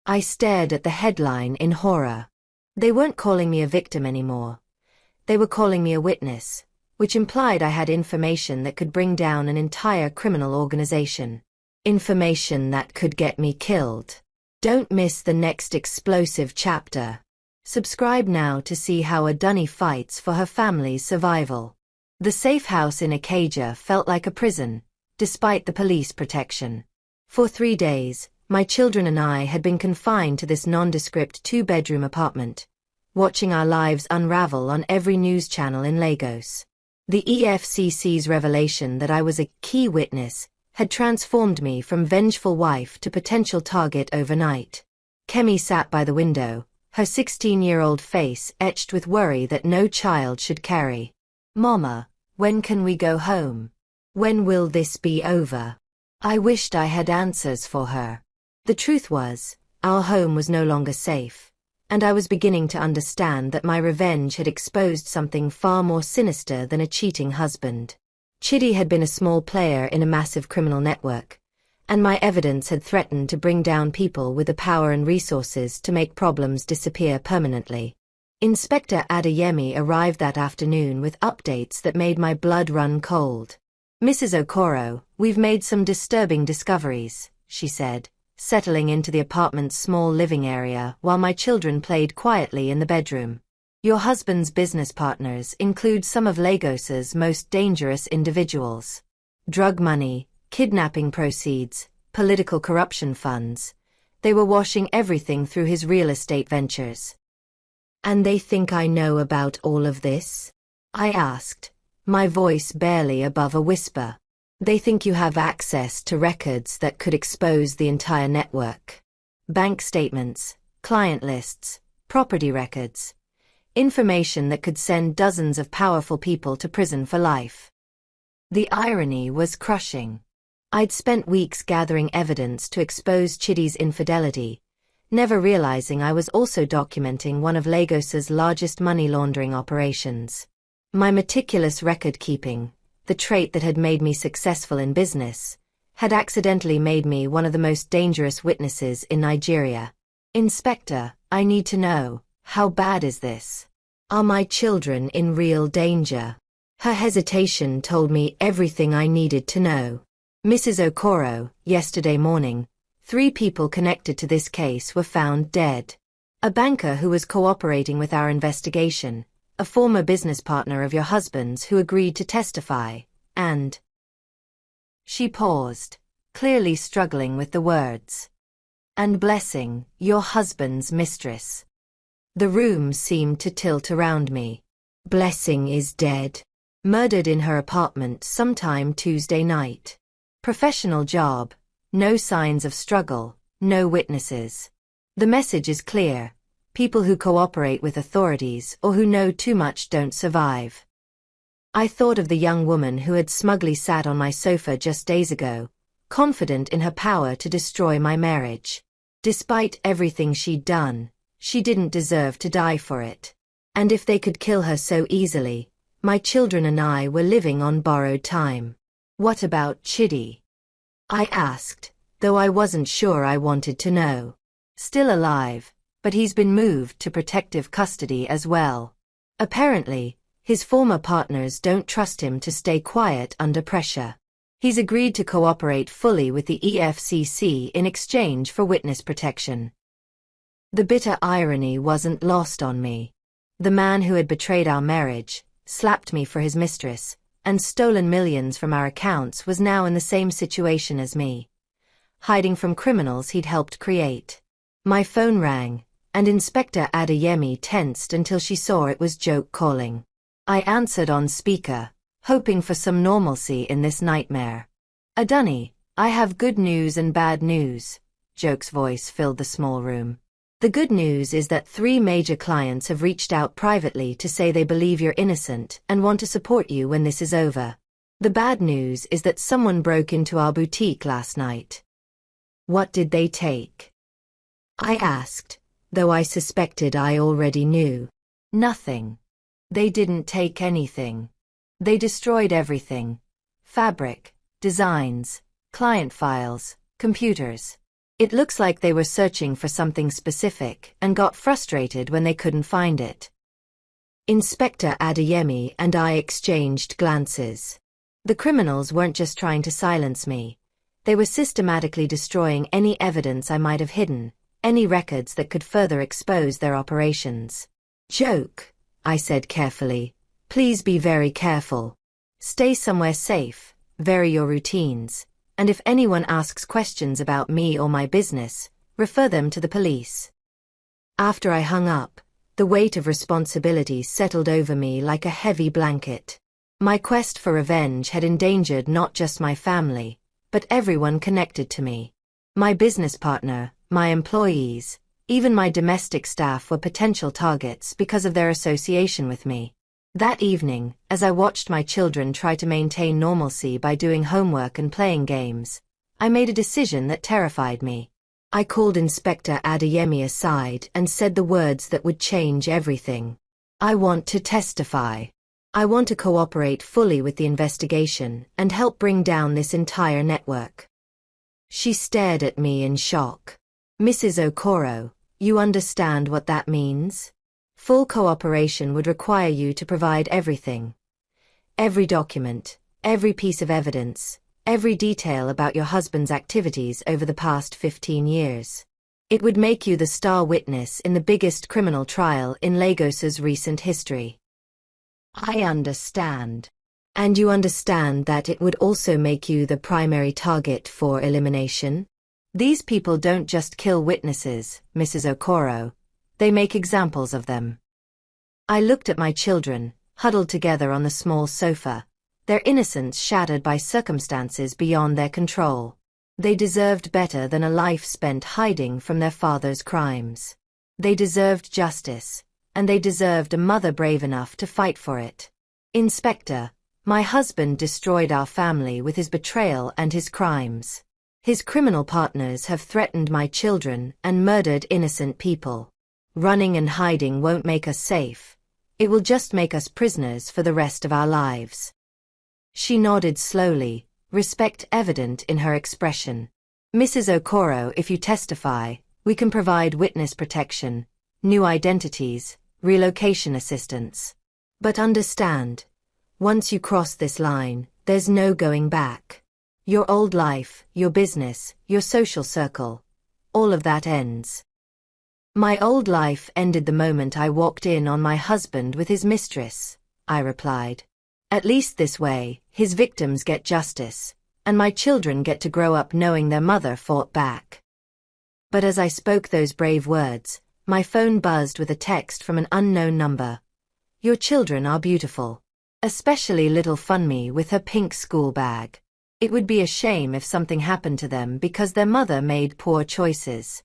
I stared at the headline in horror. They weren't calling me a victim anymore. They were calling me a witness, which implied I had information that could bring down an entire criminal organization. Information that could get me killed. Don't miss the next explosive chapter. Subscribe now to see how Adunni fights for her family's survival. The safe house in Ikeja felt like a prison, despite the police protection. For 3 days, my children and I had been confined to this nondescript 2-bedroom apartment, watching our lives unravel on every news channel in Lagos. The EFCC's revelation that I was a key witness had transformed me from vengeful wife to potential target overnight. Kemi sat by the window, her 16-year-old face etched with worry that no child should carry. "Mama, when can we go home? When will this be over?" I wished I had answers for her. The truth was, our home was no longer safe, and I was beginning to understand that my revenge had exposed something far more sinister than a cheating husband. Chidi had been a small player in a massive criminal network, and my evidence had threatened to bring down people with the power and resources to make problems disappear permanently. Inspector Adeyemi arrived that afternoon with updates that made my blood run cold. "Mrs. Okoro, we've made some disturbing discoveries," she said, settling into the apartment's small living area while my children played quietly in the bedroom. "Your husband's business partners include some of Lagos's most dangerous individuals. Drug money, kidnapping proceeds, political corruption funds. They were washing everything through his real estate ventures." "And they think I know about all of this?" I asked, my voice barely above a whisper. "They think you have access to records that could expose the entire network. Bank statements, client lists, property records. Information that could send dozens of powerful people to prison for life." The irony was crushing. I'd spent weeks gathering evidence to expose Chidi's infidelity, never realizing I was also documenting one of Lagos's largest money laundering operations. My meticulous record-keeping, the trait that had made me successful in business, had accidentally made me one of the most dangerous witnesses in Nigeria. "Inspector, I need to know, how bad is this? Are my children in real danger?" Her hesitation told me everything I needed to know. "Mrs. Okoro, yesterday morning, 3 people connected to this case were found dead. A banker who was cooperating with our investigation, a former business partner of your husband's who agreed to testify, and—" She paused, clearly struggling with the words. "And Blessing, your husband's mistress." The room seemed to tilt around me. "Blessing is dead. Murdered in her apartment sometime Tuesday night. Professional job, no signs of struggle, no witnesses. The message is clear. People who cooperate with authorities or who know too much don't survive." I thought of the young woman who had smugly sat on my sofa just days ago, confident in her power to destroy my marriage. Despite everything she'd done, she didn't deserve to die for it. And if they could kill her so easily, my children and I were living on borrowed time. "What about Chidi?" I asked, though I wasn't sure I wanted to know. "Still alive, but he's been moved to protective custody as well. Apparently, his former partners don't trust him to stay quiet under pressure. He's agreed to cooperate fully with the EFCC in exchange for witness protection." The bitter irony wasn't lost on me. The man who had betrayed our marriage, slapped me for his mistress, and stolen millions from our accounts was now in the same situation as me, hiding from criminals he'd helped create. My phone rang, and Inspector Adeyemi tensed until she saw it was Joke calling. I answered on speaker, hoping for some normalcy in this nightmare. "Adunni, I have good news and bad news." Joke's voice filled the small room. "The good news is that 3 major clients have reached out privately to say they believe you're innocent and want to support you when this is over. The bad news is that someone broke into our boutique last night." "What did they take?" I asked, though I suspected I already knew. "Nothing. They didn't take anything. They destroyed everything. Fabric, designs, client files, computers. It looks like they were searching for something specific and got frustrated when they couldn't find it." Inspector Adeyemi and I exchanged glances. The criminals weren't just trying to silence me. They were systematically destroying any evidence I might have hidden, any records that could further expose their operations. "Joke," I said carefully, "please be very careful. Stay somewhere safe, vary your routines, and if anyone asks questions about me or my business, refer them to the police." After I hung up, the weight of responsibility settled over me like a heavy blanket. My quest for revenge had endangered not just my family, but everyone connected to me. My business partner, my employees, even my domestic staff were potential targets because of their association with me. That evening, as I watched my children try to maintain normalcy by doing homework and playing games, I made a decision that terrified me. I called Inspector Adeyemi aside and said the words that would change everything. I want to testify. I want to cooperate fully with the investigation and help bring down this entire network. She stared at me in shock. Mrs. Okoro, you understand what that means? Full cooperation would require you to provide everything. Every document, every piece of evidence, every detail about your husband's activities over the past 15 years. It would make you the star witness in the biggest criminal trial in Lagos's recent history. I understand. And you understand that it would also make you the primary target for elimination? These people don't just kill witnesses, Mrs. Okoro. They make examples of them. I looked at my children, huddled together on the small sofa, their innocence shattered by circumstances beyond their control. They deserved better than a life spent hiding from their father's crimes. They deserved justice, and they deserved a mother brave enough to fight for it. Inspector, my husband destroyed our family with his betrayal and his crimes. His criminal partners have threatened my children and murdered innocent people. Running and hiding won't make us safe. It will just make us prisoners for the rest of our lives. She nodded slowly, respect evident in her expression. Mrs. Okoro, if you testify, we can provide witness protection, new identities, relocation assistance. But understand, once you cross this line, there's no going back. Your old life, your business, your social circle, all of that ends. My old life ended the moment I walked in on my husband with his mistress, I replied. At least this way, his victims get justice, and my children get to grow up knowing their mother fought back. But as I spoke those brave words, my phone buzzed with a text from an unknown number. Your children are beautiful. Especially little Funmi with her pink school bag. It would be a shame if something happened to them because their mother made poor choices.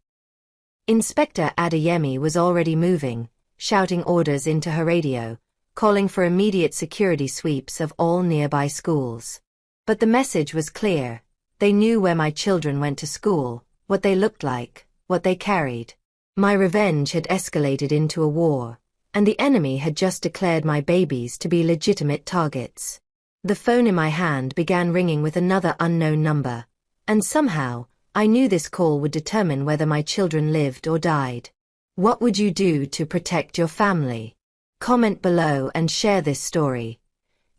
Inspector Adeyemi was already moving, shouting orders into her radio, calling for immediate security sweeps of all nearby schools. But the message was clear. They knew where my children went to school, what they looked like, what they carried. My revenge had escalated into a war, and the enemy had just declared my babies to be legitimate targets. The phone in my hand began ringing with another unknown number, and somehow, I knew this call would determine whether my children lived or died. What would you do to protect your family? Comment below and share this story.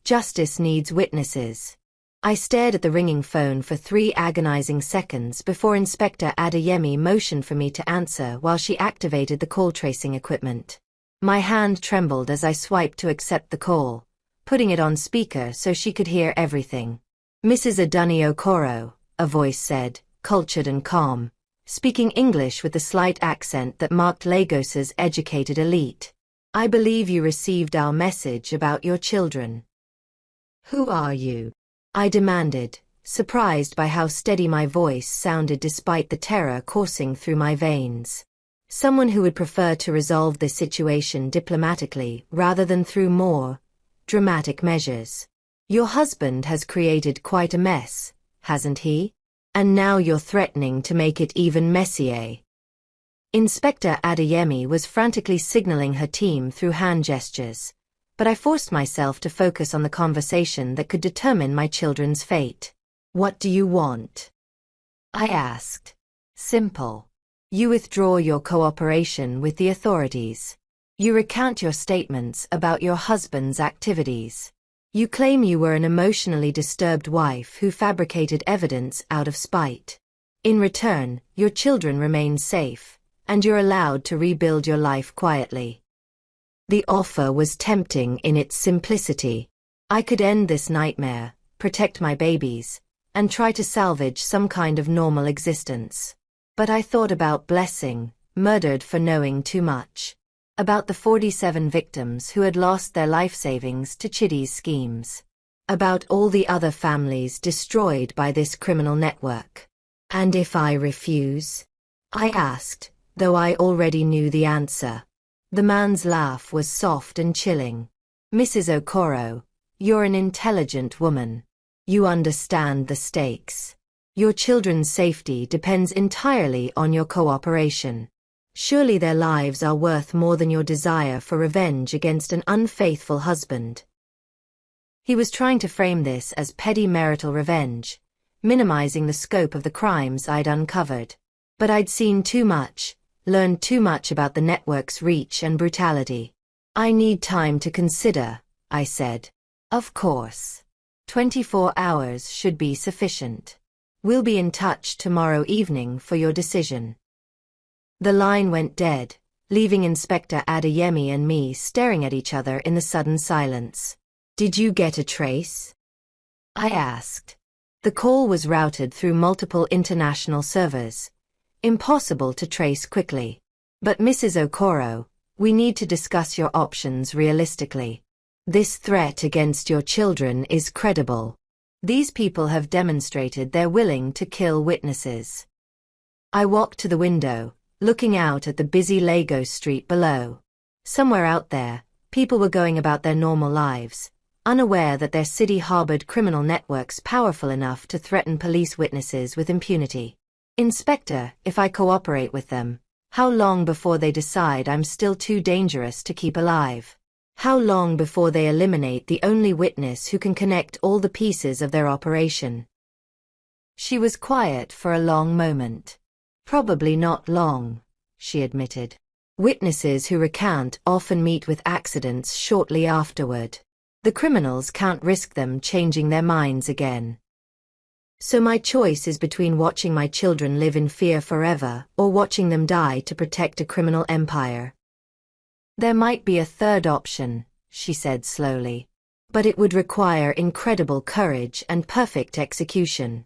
Justice needs witnesses. I stared at the ringing phone for 3 agonizing seconds before Inspector Adeyemi motioned for me to answer while she activated the call tracing equipment. My hand trembled as I swiped to accept the call, putting it on speaker so she could hear everything. Mrs. Adani Okoro, a voice said, cultured and calm, speaking English with the slight accent that marked Lagos's educated elite. I believe you received our message about your children. Who are you? I demanded, surprised by how steady my voice sounded despite the terror coursing through my veins. Someone who would prefer to resolve this situation diplomatically rather than through more dramatic measures. Your husband has created quite a mess, hasn't he? And now you're threatening to make it even messier. Inspector Adeyemi was frantically signaling her team through hand gestures, but I forced myself to focus on the conversation that could determine my children's fate. What do you want? I asked. Simple. You withdraw your cooperation with the authorities. You recount your statements about your husband's activities. You claim you were an emotionally disturbed wife who fabricated evidence out of spite. In return, your children remain safe, and you're allowed to rebuild your life quietly. The offer was tempting in its simplicity. I could end this nightmare, protect my babies, and try to salvage some kind of normal existence. But I thought about Blessing, murdered for knowing too much. About the 47 victims who had lost their life savings to Chidi's schemes. About all the other families destroyed by this criminal network. And if I refuse? I asked, though I already knew the answer. The man's laugh was soft and chilling. Mrs. Okoro, you're an intelligent woman. You understand the stakes. Your children's safety depends entirely on your cooperation. Surely their lives are worth more than your desire for revenge against an unfaithful husband. He was trying to frame this as petty marital revenge, minimizing the scope of the crimes I'd uncovered. But I'd seen too much, learned too much about the network's reach and brutality. I need time to consider, I said. Of course. 24 hours should be sufficient. We'll be in touch tomorrow evening for your decision. The line went dead, leaving Inspector Adeyemi and me staring at each other in the sudden silence. Did you get a trace? I asked. The call was routed through multiple international servers. Impossible to trace quickly. But Mrs. Okoro, we need to discuss your options realistically. This threat against your children is credible. These people have demonstrated they're willing to kill witnesses. I walked to the window, looking out at the busy Lagos street below. Somewhere out there, people were going about their normal lives, unaware that their city harbored criminal networks powerful enough to threaten police witnesses with impunity. Inspector, if I cooperate with them, how long before they decide I'm still too dangerous to keep alive? How long before they eliminate the only witness who can connect all the pieces of their operation? She was quiet for a long moment. Probably not long, she admitted. Witnesses who recant often meet with accidents shortly afterward. The criminals can't risk them changing their minds again. So my choice is between watching my children live in fear forever or watching them die to protect a criminal empire. There might be a third option, she said slowly. But it would require incredible courage and perfect execution.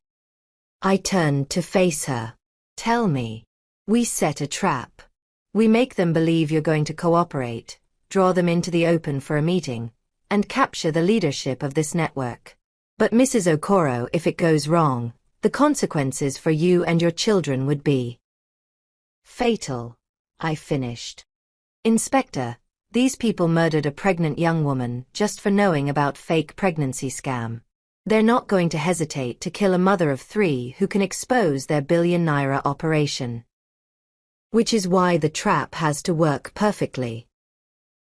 I turned to face her. Tell me. We set a trap. We make them believe you're going to cooperate, draw them into the open for a meeting, and capture the leadership of this network. But Mrs. Okoro, if it goes wrong, the consequences for you and your children would be fatal, I finished. Inspector, these people murdered a pregnant young woman just for knowing about fake pregnancy scam. They're not going to hesitate to kill a mother of 3 who can expose their billion-naira operation. Which is why the trap has to work perfectly.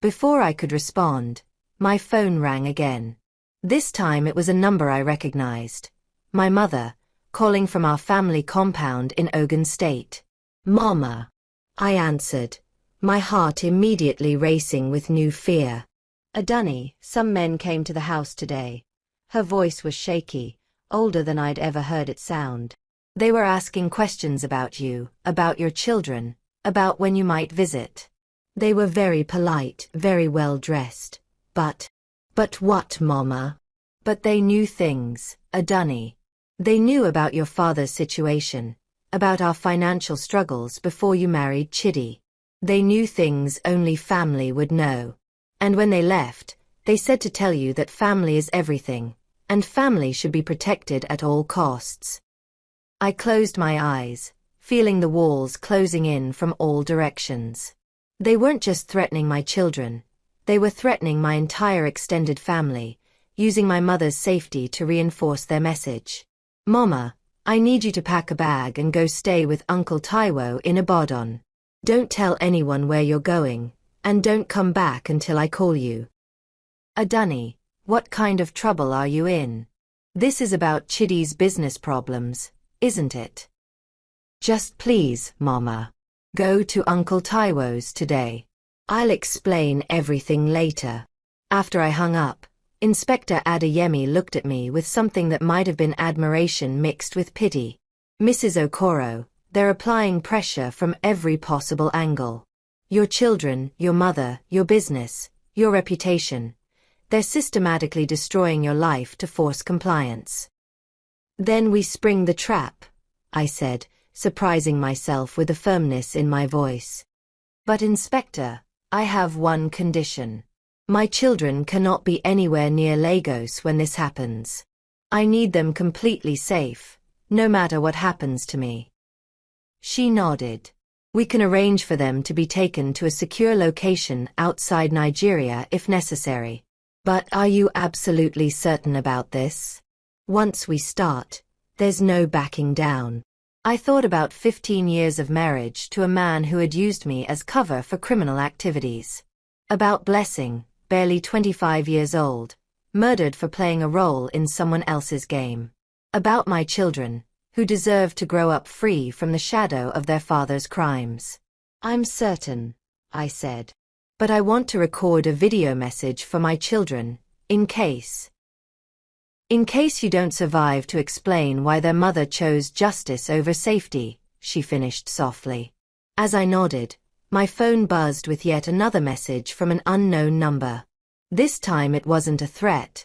Before I could respond, my phone rang again. This time it was a number I recognized. My mother, calling from our family compound in Ogun State. Mama, I answered, my heart immediately racing with new fear. Adunni, some men came to the house today. Her voice was shaky, older than I'd ever heard it sound. They were asking questions about you, about your children, about when you might visit. They were very polite, very well dressed. But what, Mama? But they knew things, Adunni. They knew about your father's situation, about our financial struggles before you married Chidi. They knew things only family would know. And when they left, they said to tell you that family is everything, and family should be protected at all costs. I closed my eyes, feeling the walls closing in from all directions. They weren't just threatening my children, they were threatening my entire extended family, using my mother's safety to reinforce their message. Mama, I need you to pack a bag and go stay with Uncle Taiwo in Ibadan. Don't tell anyone where you're going, and don't come back until I call you. Adunni, what kind of trouble are you in? This is about Chidi's business problems, isn't it? Just please, Mama. Go to Uncle Taiwo's today. I'll explain everything later. After I hung up, Inspector Adeyemi looked at me with something that might have been admiration mixed with pity. Mrs. Okoro, they're applying pressure from every possible angle. Your children, your mother, your business, your reputation. They're systematically destroying your life to force compliance. Then we spring the trap, I said, surprising myself with a firmness in my voice. But Inspector, I have one condition. My children cannot be anywhere near Lagos when this happens. I need them completely safe, no matter what happens to me." She nodded. "We can arrange for them to be taken to a secure location outside Nigeria if necessary. But are you absolutely certain about this? Once we start, there's no backing down." I thought about 15 years of marriage to a man who had used me as cover for criminal activities. About Blessing, barely 25 years old, murdered for playing a role in someone else's game. About my children, who deserve to grow up free from the shadow of their father's crimes. "I'm certain," I said. "But I want to record a video message for my children, in case you don't survive to explain why their mother chose justice over safety," she finished softly. As I nodded, my phone buzzed with yet another message from an unknown number. This time it wasn't a threat.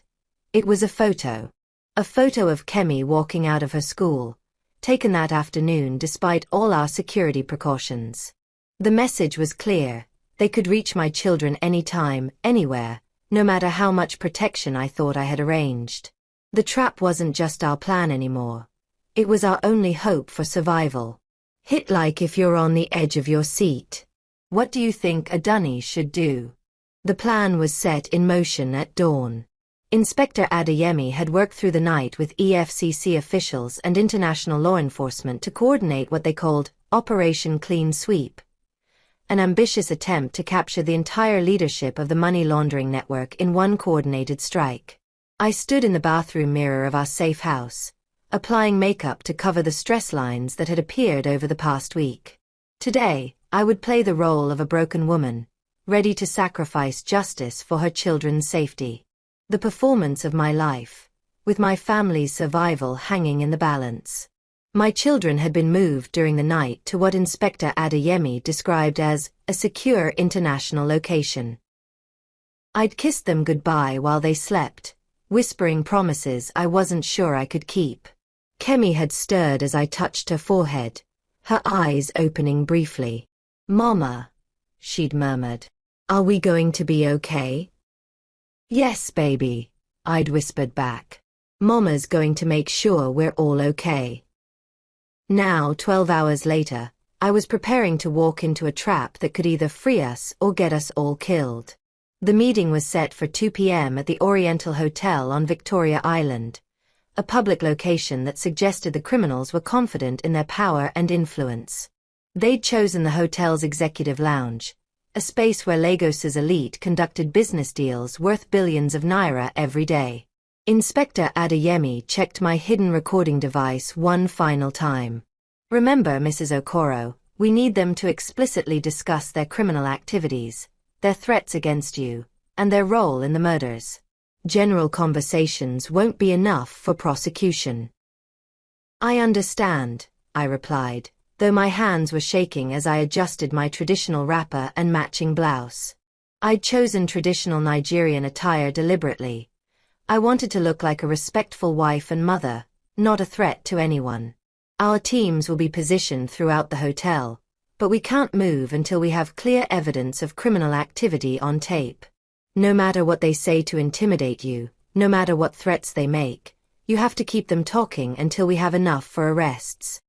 It was a photo. A photo of Kemi walking out of her school, taken that afternoon despite all our security precautions. The message was clear. They could reach my children anytime, anywhere, no matter how much protection I thought I had arranged. The trap wasn't just our plan anymore. It was our only hope for survival. Hit like if you're on the edge of your seat. What do you think a dunny should do? The plan was set in motion at dawn. Inspector Adeyemi had worked through the night with EFCC officials and international law enforcement to coordinate what they called Operation Clean Sweep, an ambitious attempt to capture the entire leadership of the money laundering network in one coordinated strike. I stood in the bathroom mirror of our safe house, applying makeup to cover the stress lines that had appeared over the past week. Today, I would play the role of a broken woman, ready to sacrifice justice for her children's safety. The performance of my life, with my family's survival hanging in the balance. My children had been moved during the night to what Inspector Adeyemi described as a secure international location. I'd kissed them goodbye while they slept, whispering promises I wasn't sure I could keep. Kemi had stirred as I touched her forehead, her eyes opening briefly. "Mama," she'd murmured. "Are we going to be okay?" "Yes, baby," I'd whispered back. "Mama's going to make sure we're all okay." Now, 12 hours later, I was preparing to walk into a trap that could either free us or get us all killed. The meeting was set for 2 p.m. at the Oriental Hotel on Victoria Island, a public location that suggested the criminals were confident in their power and influence. They'd chosen the hotel's executive lounge, a space where Lagos's elite conducted business deals worth billions of naira every day. Inspector Adeyemi checked my hidden recording device one final time. "Remember, Mrs. Okoro, we need them to explicitly discuss their criminal activities, their threats against you, and their role in the murders. General conversations won't be enough for prosecution." "I understand," I replied, though my hands were shaking as I adjusted my traditional wrapper and matching blouse. I'd chosen traditional Nigerian attire deliberately. I wanted to look like a respectful wife and mother, not a threat to anyone. "Our teams will be positioned throughout the hotel, but we can't move until we have clear evidence of criminal activity on tape. No matter what they say to intimidate you, no matter what threats they make, you have to keep them talking until we have enough for arrests."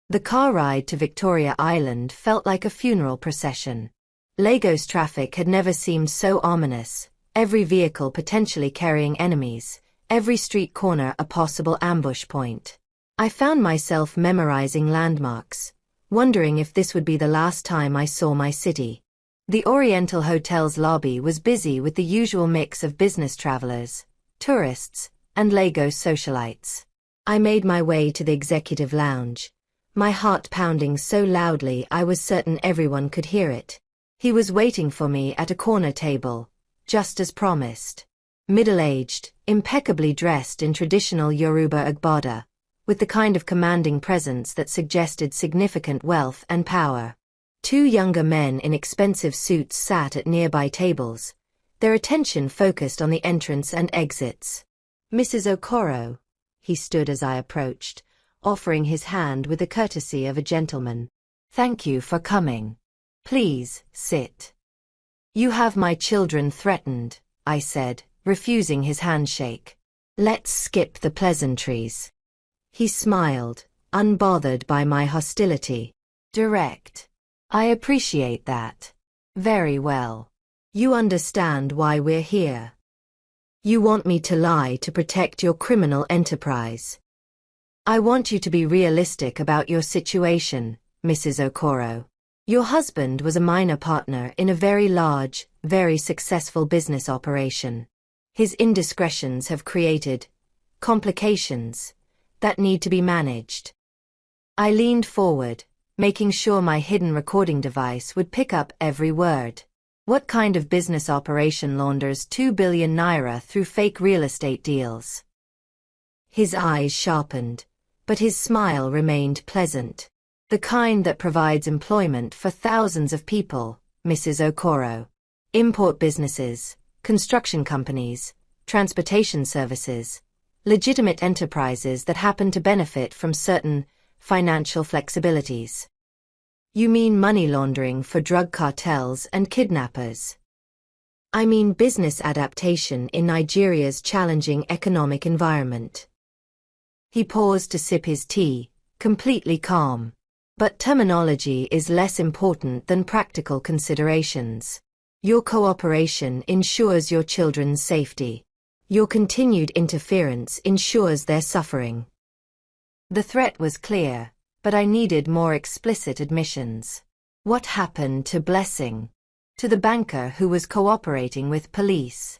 The car ride to Victoria Island felt like a funeral procession. Lagos traffic had never seemed so ominous, every vehicle potentially carrying enemies, every street corner a possible ambush point. I found myself memorizing landmarks, wondering if this would be the last time I saw my city. The Oriental Hotel's lobby was busy with the usual mix of business travelers, tourists, and Lagos socialites. I made my way to the executive lounge, my heart pounding so loudly I was certain everyone could hear it. He was waiting for me at a corner table, just as promised. Middle-aged, impeccably dressed in traditional Yoruba agbada, with the kind of commanding presence that suggested significant wealth and power. 2 younger men in expensive suits sat at nearby tables, their attention focused on the entrance and exits. "Mrs. Okoro," he stood as I approached, offering his hand with the courtesy of a gentleman. "Thank you for coming. Please, sit." You have my children threatened, I said, refusing his handshake. Let's skip the pleasantries. He smiled, unbothered by my hostility. Direct. I appreciate that. Very well. You understand why we're here. You want me to lie to protect your criminal enterprise. I want you to be realistic about your situation, Mrs. Okoro. Your husband was a minor partner in a very large, very successful business operation. His indiscretions have created complications that need to be managed. I leaned forward, making sure my hidden recording device would pick up every word. What kind of business operation launders 2 billion naira through fake real estate deals? His eyes sharpened, but his smile remained pleasant. The kind that provides employment for thousands of people, Mrs. Okoro. Import businesses, construction companies, transportation services, legitimate enterprises that happen to benefit from certain financial flexibilities. You mean money laundering for drug cartels and kidnappers? I mean business adaptation in Nigeria's challenging economic environment. He paused to sip his tea, completely calm. But terminology is less important than practical considerations. Your cooperation ensures your children's safety. Your continued interference ensures their suffering. The threat was clear, but I needed more explicit admissions. What happened to Blessing? To the banker who was cooperating with police?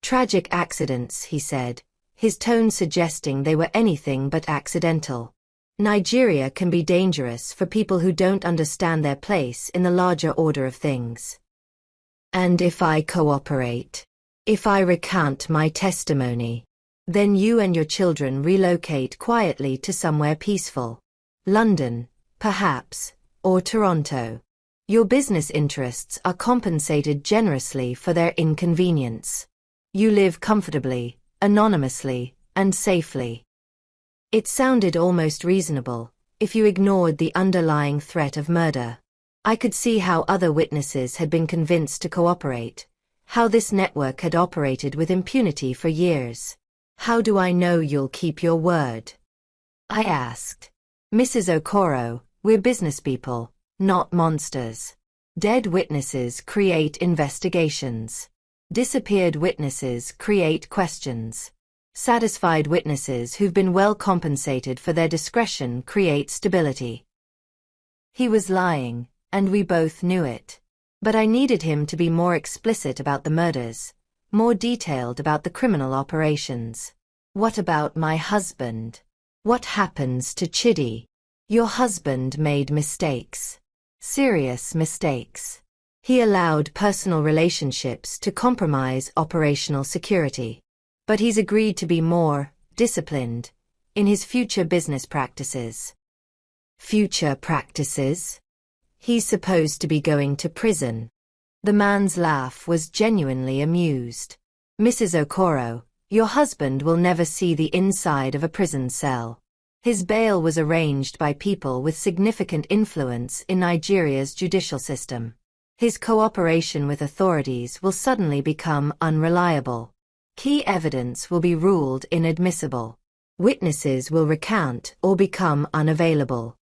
Tragic accidents, he said, his tone suggesting they were anything but accidental. Nigeria can be dangerous for people who don't understand their place in the larger order of things. And if I cooperate, if I recount my testimony, then you and your children relocate quietly to somewhere peaceful. London, perhaps, or Toronto. Your business interests are compensated generously for their inconvenience. You live comfortably, anonymously, and safely. It sounded almost reasonable, if you ignored the underlying threat of murder. I could see how other witnesses had been convinced to cooperate, how this network had operated with impunity for years. How do I know you'll keep your word? I asked. Mrs. Okoro, we're business people, not monsters. Dead witnesses create investigations. Disappeared witnesses create questions. Satisfied witnesses who've been well compensated for their discretion create stability. He was lying, and we both knew it. But I needed him to be more explicit about the murders, more detailed about the criminal operations. What about my husband? What happens to Chidi? Your husband made mistakes. Serious mistakes. He allowed personal relationships to compromise operational security. But he's agreed to be more disciplined in his future business practices. Future practices? He's supposed to be going to prison. The man's laugh was genuinely amused. Mrs. Okoro, your husband will never see the inside of a prison cell. His bail was arranged by people with significant influence in Nigeria's judicial system. His cooperation with authorities will suddenly become unreliable. Key evidence will be ruled inadmissible. Witnesses will recount or become unavailable.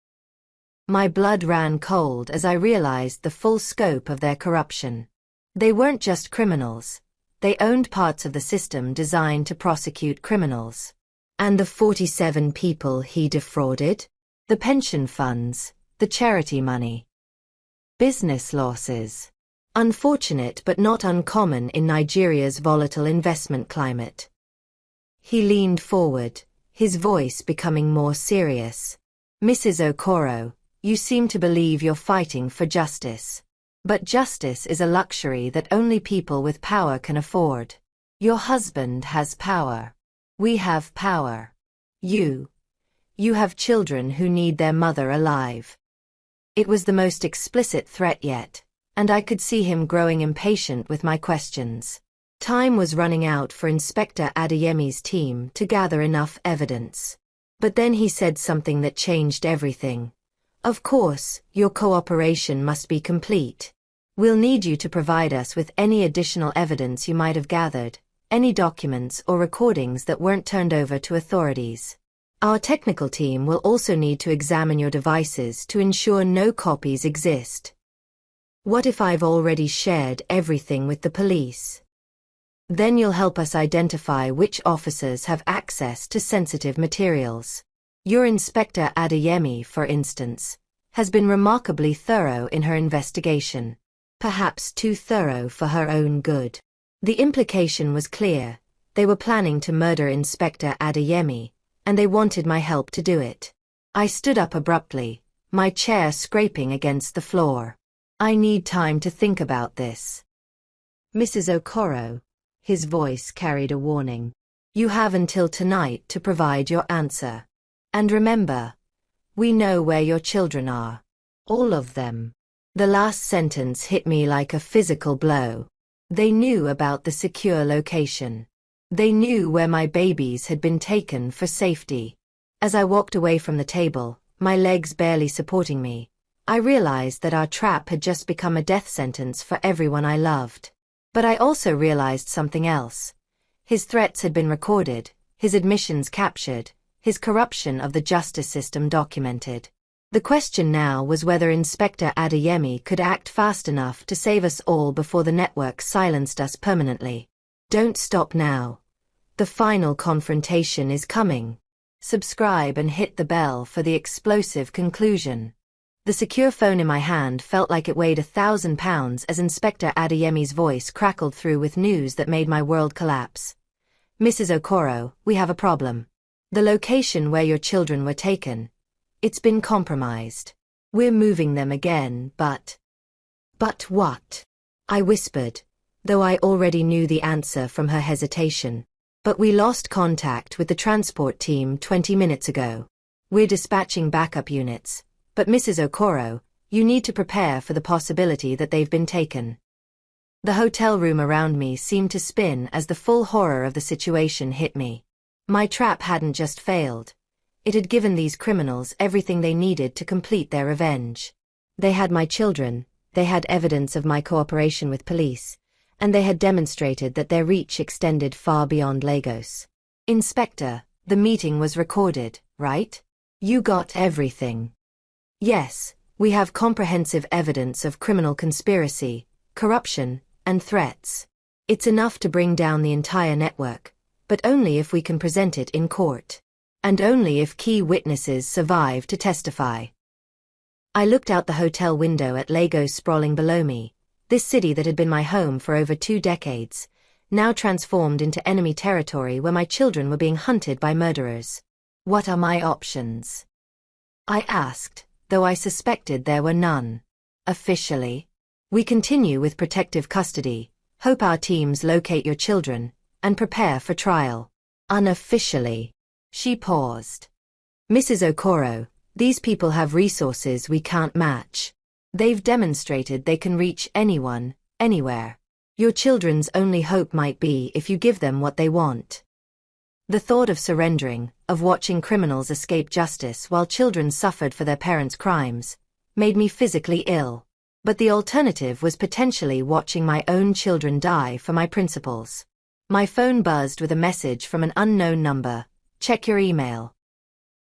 My blood ran cold as I realized the full scope of their corruption. They weren't just criminals. They owned parts of the system designed to prosecute criminals. And the 47 people he defrauded? The pension funds, the charity money. Business losses. Unfortunate but not uncommon in Nigeria's volatile investment climate. He leaned forward, his voice becoming more serious. Mrs. Okoro, you seem to believe you're fighting for justice. But justice is a luxury that only people with power can afford. Your husband has power. We have power. You have children who need their mother alive. It was the most explicit threat yet, and I could see him growing impatient with my questions. Time was running out for Inspector Adeyemi's team to gather enough evidence. But then he said something that changed everything. Of course, your cooperation must be complete. We'll need you to provide us with any additional evidence you might have gathered, any documents or recordings that weren't turned over to authorities. Our technical team will also need to examine your devices to ensure no copies exist. What if I've already shared everything with the police? Then you'll help us identify which officers have access to sensitive materials. Your Inspector Adeyemi, for instance, has been remarkably thorough in her investigation. Perhaps too thorough for her own good. The implication was clear. They were planning to murder Inspector Adeyemi, and they wanted my help to do it. I stood up abruptly, my chair scraping against the floor. I need time to think about this. Mrs. Okoro, his voice carried a warning. You have until tonight to provide your answer. And remember, we know where your children are. All of them. The last sentence hit me like a physical blow. They knew about the secure location. They knew where my babies had been taken for safety. As I walked away from the table, my legs barely supporting me, I realized that our trap had just become a death sentence for everyone I loved. But I also realized something else. His threats had been recorded, his admissions captured, his corruption of the justice system documented. The question now was whether Inspector Adeyemi could act fast enough to save us all before the network silenced us permanently. Don't stop now. The final confrontation is coming. Subscribe and hit the bell for the explosive conclusion. The secure phone in my hand felt like it weighed 1,000 pounds as Inspector Adeyemi's voice crackled through with news that made my world collapse. Mrs. Okoro, we have a problem. The location where your children were taken. It's been compromised. We're moving them again, but... But what? I whispered, though I already knew the answer from her hesitation. But we lost contact with the transport team 20 minutes ago. We're dispatching backup units, but Mrs. Okoro, you need to prepare for the possibility that they've been taken. The hotel room around me seemed to spin as the full horror of the situation hit me. My trap hadn't just failed. It had given these criminals everything they needed to complete their revenge. They had my children, they had evidence of my cooperation with police, and they had demonstrated that their reach extended far beyond Lagos. Inspector, the meeting was recorded, right? You got everything. Yes, we have comprehensive evidence of criminal conspiracy, corruption, and threats. It's enough to bring down the entire network, but only if we can present it in court. And only if key witnesses survive to testify. I looked out the hotel window at Lagos sprawling below me, this city that had been my home for over 2 decades, now transformed into enemy territory where my children were being hunted by murderers. What are my options? I asked, though I suspected there were none. Officially, we continue with protective custody, hope our teams locate your children, and prepare for trial. Unofficially. She paused. Mrs. Okoro, these people have resources we can't match. They've demonstrated they can reach anyone, anywhere. Your children's only hope might be if you give them what they want. The thought of surrendering, of watching criminals escape justice while children suffered for their parents' crimes, made me physically ill. But the alternative was potentially watching my own children die for my principles. My phone buzzed with a message from an unknown number. Check your email.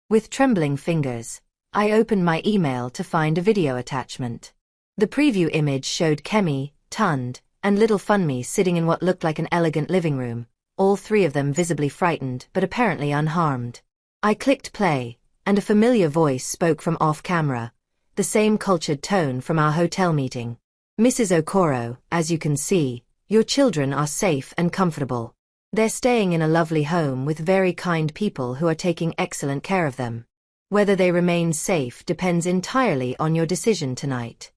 With trembling fingers, I opened my email to find a video attachment. The preview image showed Kemi, Tund, and little Funmi sitting in what looked like an elegant living room, all 3 of them visibly frightened but apparently unharmed. I clicked play, and a familiar voice spoke from off-camera, the same cultured tone from our hotel meeting. Mrs. Okoro, as you can see, your children are safe and comfortable. They're staying in a lovely home with very kind people who are taking excellent care of them. Whether they remain safe depends entirely on your decision tonight.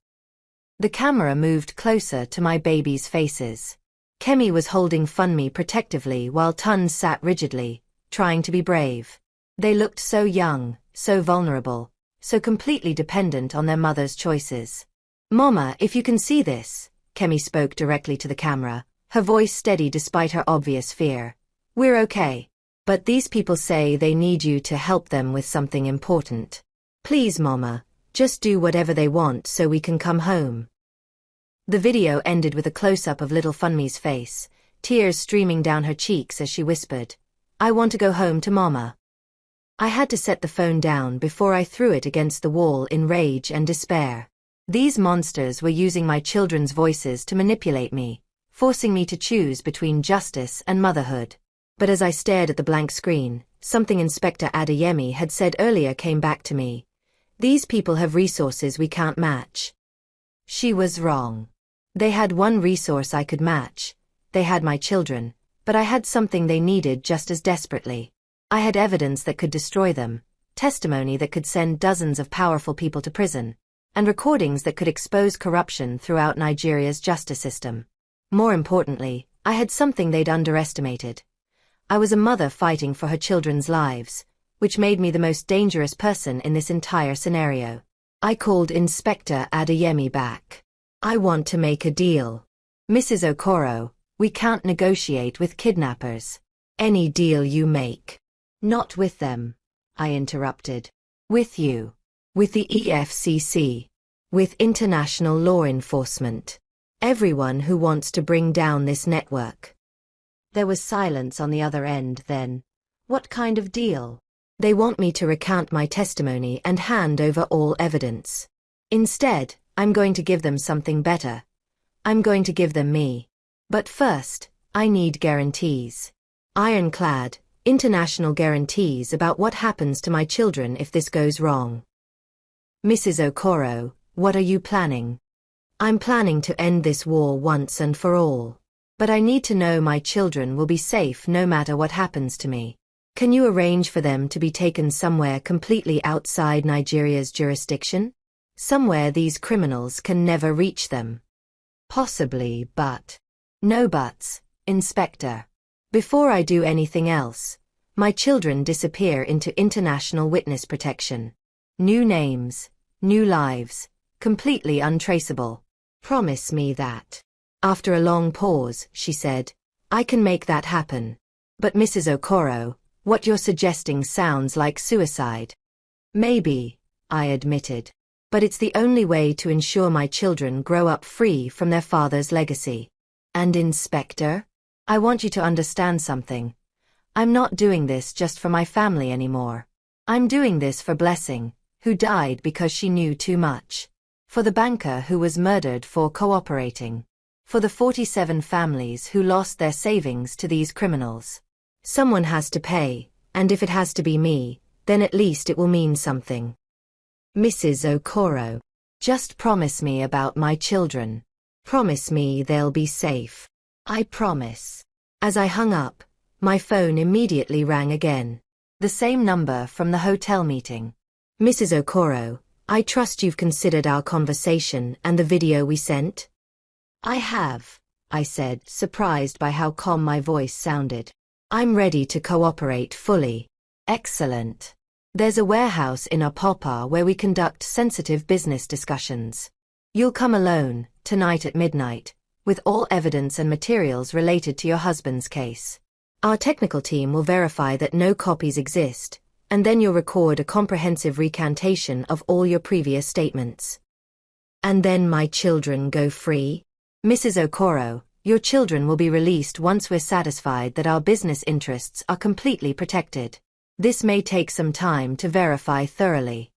The camera moved closer to my babies' faces. Kemi was holding Funmi protectively while Tun sat rigidly, trying to be brave. They looked so young, so vulnerable, so completely dependent on their mother's choices. Mama, if you can see this, Kemi spoke directly to the camera, her voice steady despite her obvious fear. We're okay. But these people say they need you to help them with something important. Please, Mama, just do whatever they want so we can come home. The video ended with a close-up of little Funmi's face, tears streaming down her cheeks as she whispered, "I want to go home to Mama." I had to set the phone down before I threw it against the wall in rage and despair. These monsters were using my children's voices to manipulate me, forcing me to choose between justice and motherhood. But as I stared at the blank screen, something Inspector Adeyemi had said earlier came back to me. These people have resources we can't match. She was wrong. They had one resource I could match. They had my children, but I had something they needed just as desperately. I had evidence that could destroy them, testimony that could send dozens of powerful people to prison, and recordings that could expose corruption throughout Nigeria's justice system. More importantly, I had something they'd underestimated. I was a mother fighting for her children's lives, which made me the most dangerous person in this entire scenario. I called Inspector Adeyemi back. "I want to make a deal. Mrs. Okoro, we can't negotiate with kidnappers. Any deal you make." "Not with them," I interrupted. "With you. With the EFCC. With international law enforcement. Everyone who wants to bring down this network." There was silence on the other end then. "What kind of deal?" "They want me to recount my testimony and hand over all evidence. Instead, I'm going to give them something better. I'm going to give them me. But first, I need guarantees. Ironclad, international guarantees about what happens to my children if this goes wrong." "Mrs. Okoro, what are you planning?" "I'm planning to end this war once and for all. But I need to know my children will be safe no matter what happens to me. Can you arrange for them to be taken somewhere completely outside Nigeria's jurisdiction? Somewhere these criminals can never reach them." "Possibly, but..." "No buts, Inspector. Before I do anything else, my children disappear into international witness protection. New names, new lives, completely untraceable. Promise me that." After a long pause, she said, "I can make that happen. But Mrs. Okoro, what you're suggesting sounds like suicide." "Maybe," I admitted. "But it's the only way to ensure my children grow up free from their father's legacy. And Inspector, I want you to understand something. I'm not doing this just for my family anymore. I'm doing this for Blessing, who died because she knew too much. For the banker who was murdered for cooperating. For the 47 families who lost their savings to these criminals. Someone has to pay, and if it has to be me, then at least it will mean something. Mrs. Okoro, just promise me about my children. Promise me they'll be safe." "I promise." As I hung up, my phone immediately rang again. The same number from the hotel meeting. "Mrs. Okoro, I trust you've considered our conversation and the video we sent?" "I have," I said, surprised by how calm my voice sounded. "I'm ready to cooperate fully." "Excellent. There's a warehouse in Apapa where we conduct sensitive business discussions. You'll come alone, tonight at midnight, with all evidence and materials related to your husband's case. Our technical team will verify that no copies exist, and then you'll record a comprehensive recantation of all your previous statements." "And then my children go free?" "Mrs. Okoro, your children will be released once we're satisfied that our business interests are completely protected. This may take some time to verify thoroughly."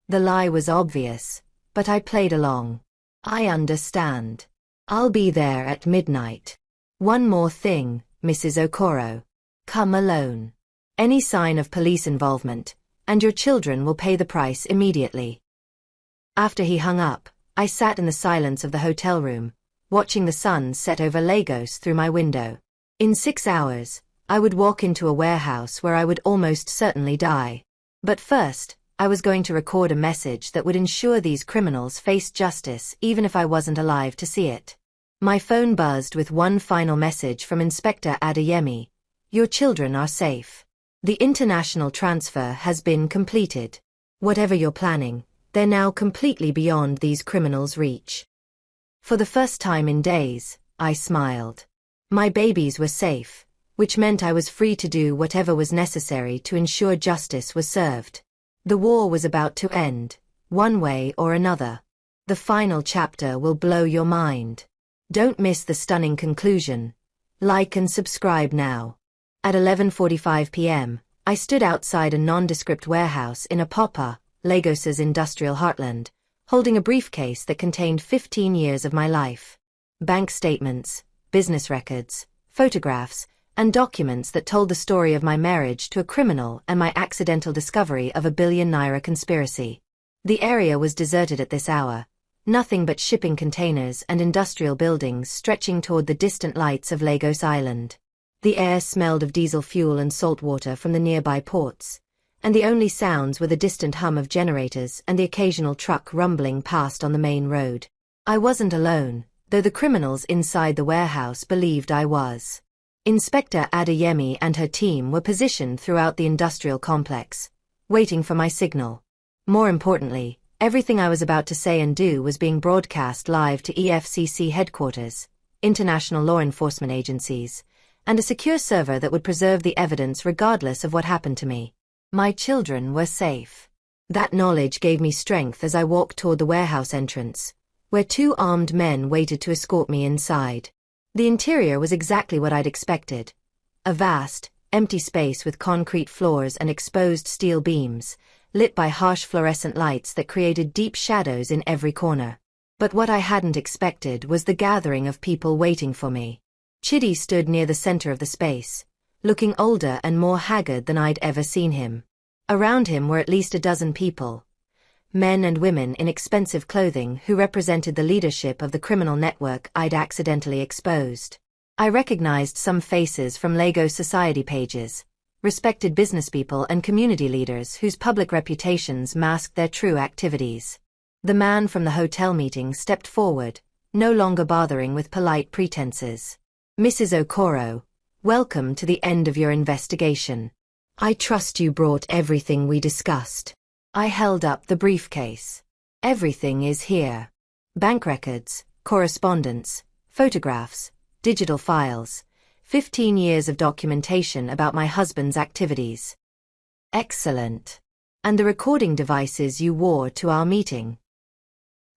The lie was obvious, but I played along. "I understand. I'll be there at midnight. One more thing, Mrs. Okoro. Come alone. Any sign of police involvement, and your children will pay the price immediately." After he hung up, I sat in the silence of the hotel room, watching the sun set over Lagos through my window. In 6 hours, I would walk into a warehouse where I would almost certainly die. But first, I was going to record a message that would ensure these criminals faced justice even if I wasn't alive to see it. My phone buzzed with one final message from Inspector Adeyemi. "Your children are safe. The international transfer has been completed. Whatever you're planning, they're now completely beyond these criminals' reach." For the first time in days, I smiled. My babies were safe, which meant I was free to do whatever was necessary to ensure justice was served. The war was about to end, one way or another. The final chapter will blow your mind. Don't miss the stunning conclusion. Like and subscribe now. At 11:45 p.m., I stood outside a nondescript warehouse in Apapa, Lagos's industrial heartland, holding a briefcase that contained 15 years of my life. Bank statements, business records, photographs, and documents that told the story of my marriage to a criminal and my accidental discovery of a billion-naira conspiracy. The area was deserted at this hour, nothing but shipping containers and industrial buildings stretching toward the distant lights of Lagos Island. The air smelled of diesel fuel and salt water from the nearby ports, and the only sounds were the distant hum of generators and the occasional truck rumbling past on the main road. I wasn't alone, though the criminals inside the warehouse believed I was. Inspector Adeyemi and her team were positioned throughout the industrial complex, waiting for my signal. More importantly, everything I was about to say and do was being broadcast live to EFCC headquarters, international law enforcement agencies, and a secure server that would preserve the evidence regardless of what happened to me. My children were safe. That knowledge gave me strength as I walked toward the warehouse entrance, where two armed men waited to escort me inside. The interior was exactly what I'd expected. A vast, empty space with concrete floors and exposed steel beams, lit by harsh fluorescent lights that created deep shadows in every corner. But what I hadn't expected was the gathering of people waiting for me. Chidi stood near the center of the space, looking older and more haggard than I'd ever seen him. Around him were at least a dozen people, men and women in expensive clothing who represented the leadership of the criminal network I'd accidentally exposed. I recognized some faces from Lagos society pages, respected businesspeople and community leaders whose public reputations masked their true activities. The man from the hotel meeting stepped forward, no longer bothering with polite pretenses. Mrs. Okoro, welcome to the end of your investigation. I trust you brought everything we discussed. I held up the briefcase. Everything is here. Bank records, correspondence, photographs, digital files, 15 years of documentation about my husband's activities. Excellent. And the recording devices you wore to our meeting.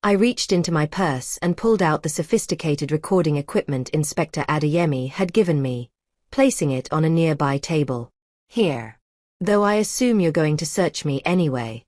I reached into my purse and pulled out the sophisticated recording equipment Inspector Adeyemi had given me, placing it on a nearby table. Here. Though I assume you're going to search me anyway.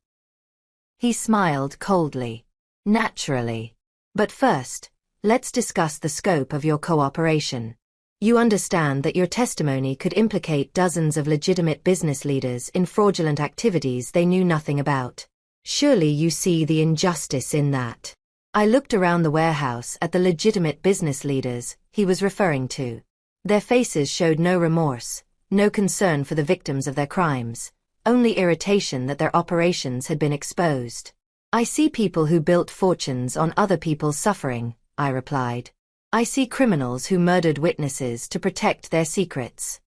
He smiled coldly. Naturally. But first, let's discuss the scope of your cooperation. You understand that your testimony could implicate dozens of legitimate business leaders in fraudulent activities they knew nothing about. Surely you see the injustice in that. I looked around the warehouse at the legitimate business leaders he was referring to. Their faces showed no remorse, no concern for the victims of their crimes, only irritation that their operations had been exposed. I see people who built fortunes on other people's suffering, I replied. I see criminals who murdered witnesses to protect their secrets.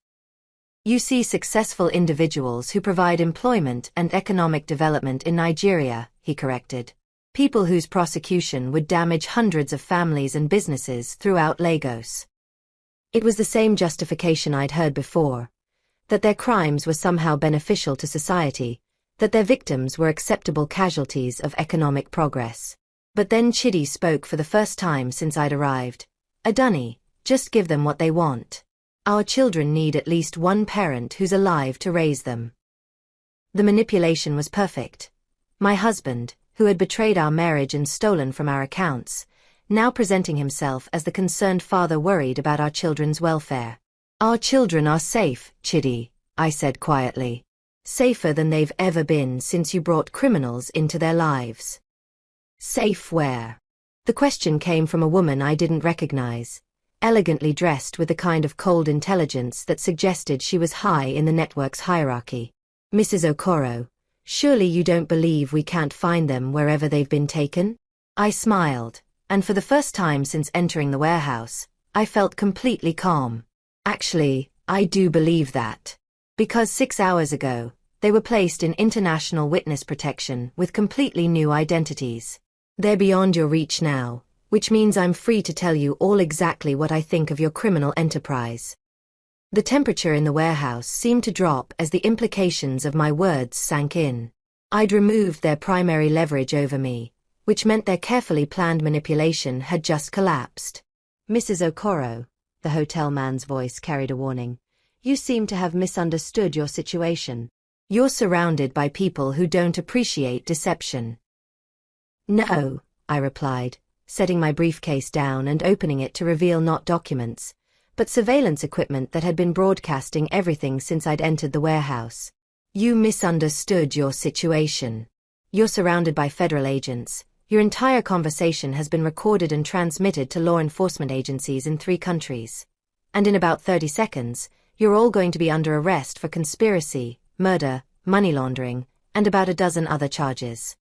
You see successful individuals who provide employment and economic development in Nigeria, he corrected. People whose prosecution would damage hundreds of families and businesses throughout Lagos. It was the same justification I'd heard before, that their crimes were somehow beneficial to society, that their victims were acceptable casualties of economic progress. But then Chidi spoke for the first time since I'd arrived. Adunni, just give them what they want. Our children need at least one parent who's alive to raise them. The manipulation was perfect. My husband, who had betrayed our marriage and stolen from our accounts, now presenting himself as the concerned father worried about our children's welfare. Our children are safe, Chidi, I said quietly. Safer than they've ever been since you brought criminals into their lives. Safe where? The question came from a woman I didn't recognize, elegantly dressed with the kind of cold intelligence that suggested she was high in the network's hierarchy. Mrs. Okoro, surely you don't believe we can't find them wherever they've been taken? I smiled, and for the first time since entering the warehouse, I felt completely calm. Actually, I do believe that. Because 6 hours ago, they were placed in international witness protection with completely new identities. They're beyond your reach now, which means I'm free to tell you all exactly what I think of your criminal enterprise. The temperature in the warehouse seemed to drop as the implications of my words sank in. I'd removed their primary leverage over me, which meant their carefully planned manipulation had just collapsed. "Mrs. Okoro," the hotel man's voice carried a warning, "you seem to have misunderstood your situation. You're surrounded by people who don't appreciate deception." "No," I replied, setting my briefcase down and opening it to reveal not documents, but surveillance equipment that had been broadcasting everything since I'd entered the warehouse. "You misunderstood your situation. You're surrounded by federal agents. Your entire conversation has been recorded and transmitted to law enforcement agencies in 3 countries. And in about 30 seconds, you're all going to be under arrest for conspiracy, murder, money laundering, and about a dozen other charges."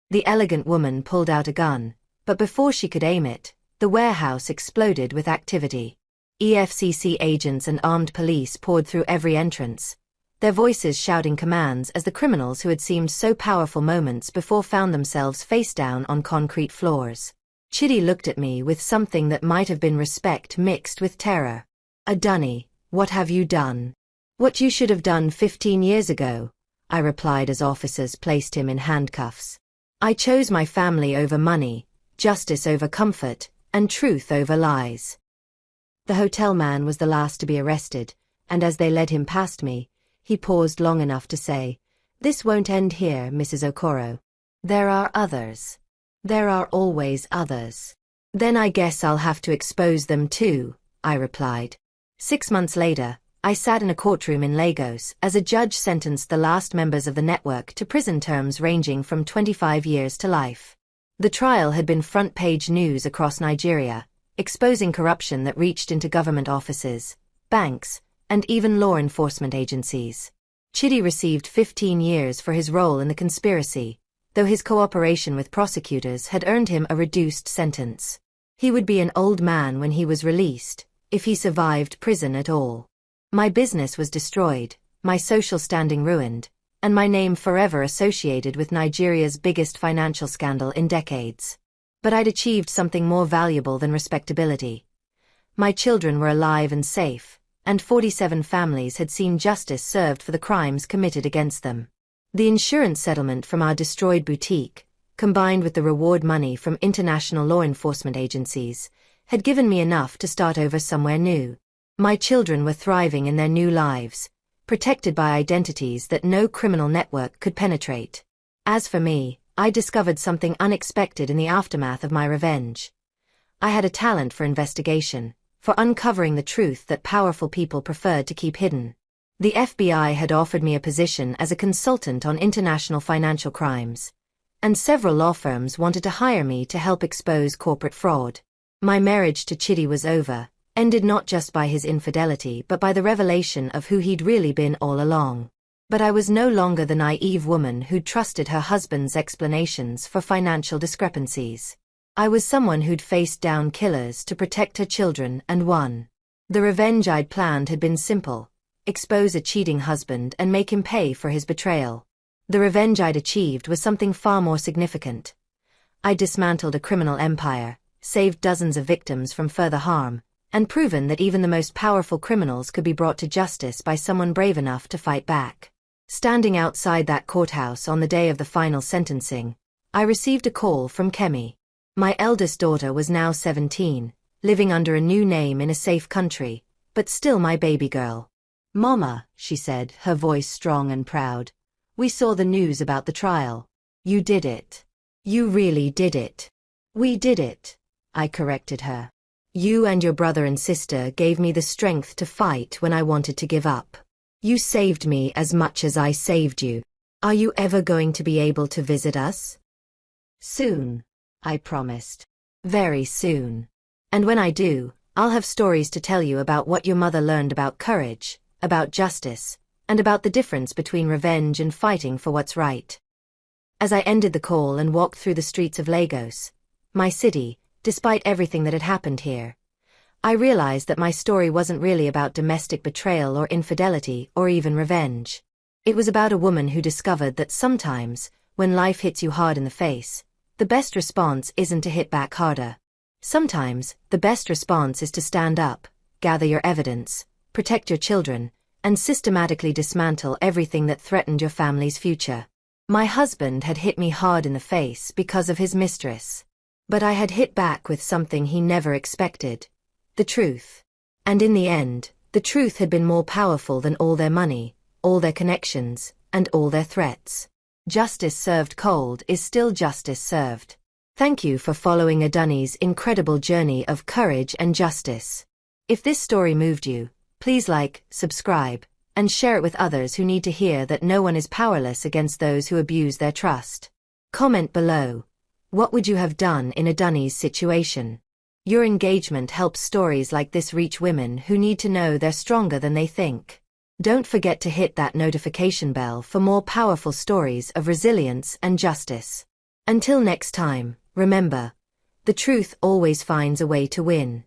The elegant woman pulled out a gun, but before she could aim it, the warehouse exploded with activity. EFCC agents and armed police poured through every entrance, their voices shouting commands as the criminals who had seemed so powerful moments before found themselves face down on concrete floors. Chidi looked at me with something that might have been respect mixed with terror. "Adunni, what have you done?" "What you should have done 15 years ago," I replied as officers placed him in handcuffs. "I chose my family over money, justice over comfort, and truth over lies." The hotel man was the last to be arrested, and as they led him past me, he paused long enough to say, "This won't end here, Mrs. Okoro. There are others. There are always others." "Then I guess I'll have to expose them too," I replied. 6 months later, I sat in a courtroom in Lagos as a judge sentenced the last members of the network to prison terms ranging from 25 years to life. The trial had been front-page news across Nigeria, exposing corruption that reached into government offices, banks, and even law enforcement agencies. Chidi received 15 years for his role in the conspiracy, though his cooperation with prosecutors had earned him a reduced sentence. He would be an old man when he was released, if he survived prison at all. My business was destroyed, my social standing ruined, and my name forever associated with Nigeria's biggest financial scandal in decades. But I'd achieved something more valuable than respectability. My children were alive and safe, and 47 families had seen justice served for the crimes committed against them. The insurance settlement from our destroyed boutique, combined with the reward money from international law enforcement agencies, had given me enough to start over somewhere new. My children were thriving in their new lives, protected by identities that no criminal network could penetrate. As for me, I discovered something unexpected in the aftermath of my revenge. I had a talent for investigation, for uncovering the truth that powerful people preferred to keep hidden. The FBI had offered me a position as a consultant on international financial crimes, and several law firms wanted to hire me to help expose corporate fraud. My marriage to Chidi was over, ended not just by his infidelity but by the revelation of who he'd really been all along. But I was no longer the naive woman who'd trusted her husband's explanations for financial discrepancies. I was someone who'd faced down killers to protect her children and won. The revenge I'd planned had been simple: expose a cheating husband and make him pay for his betrayal. The revenge I'd achieved was something far more significant. I dismantled a criminal empire, saved dozens of victims from further harm, and proven that even the most powerful criminals could be brought to justice by someone brave enough to fight back. Standing outside that courthouse on the day of the final sentencing, I received a call from Kemi. My eldest daughter was now 17, living under a new name in a safe country, but still my baby girl. "Mama," she said, her voice strong and proud, "we saw the news about the trial. You did it. You really did it." "We did it," I corrected her. "You and your brother and sister gave me the strength to fight when I wanted to give up. You saved me as much as I saved you. Are you ever going to be able to visit us?" "Soon," I promised. "Very soon. And when I do, I'll have stories to tell you about what your mother learned about courage, about justice, and about the difference between revenge and fighting for what's right." As I ended the call and walked through the streets of Lagos, my city, despite everything that had happened here, I realized that my story wasn't really about domestic betrayal or infidelity or even revenge. It was about a woman who discovered that sometimes, when life hits you hard in the face, the best response isn't to hit back harder. Sometimes, the best response is to stand up, gather your evidence, protect your children, and systematically dismantle everything that threatened your family's future. My husband had hit me hard in the face because of his mistress. But I had hit back with something he never expected. The truth. And in the end, the truth had been more powerful than all their money, all their connections, and all their threats. Justice served cold is still justice served. Thank you for following Adunni's incredible journey of courage and justice. If this story moved you, please like, subscribe, and share it with others who need to hear that no one is powerless against those who abuse their trust. Comment below. What would you have done in Adunni's situation? Your engagement helps stories like this reach women who need to know they're stronger than they think. Don't forget to hit that notification bell for more powerful stories of resilience and justice. Until next time, remember, the truth always finds a way to win.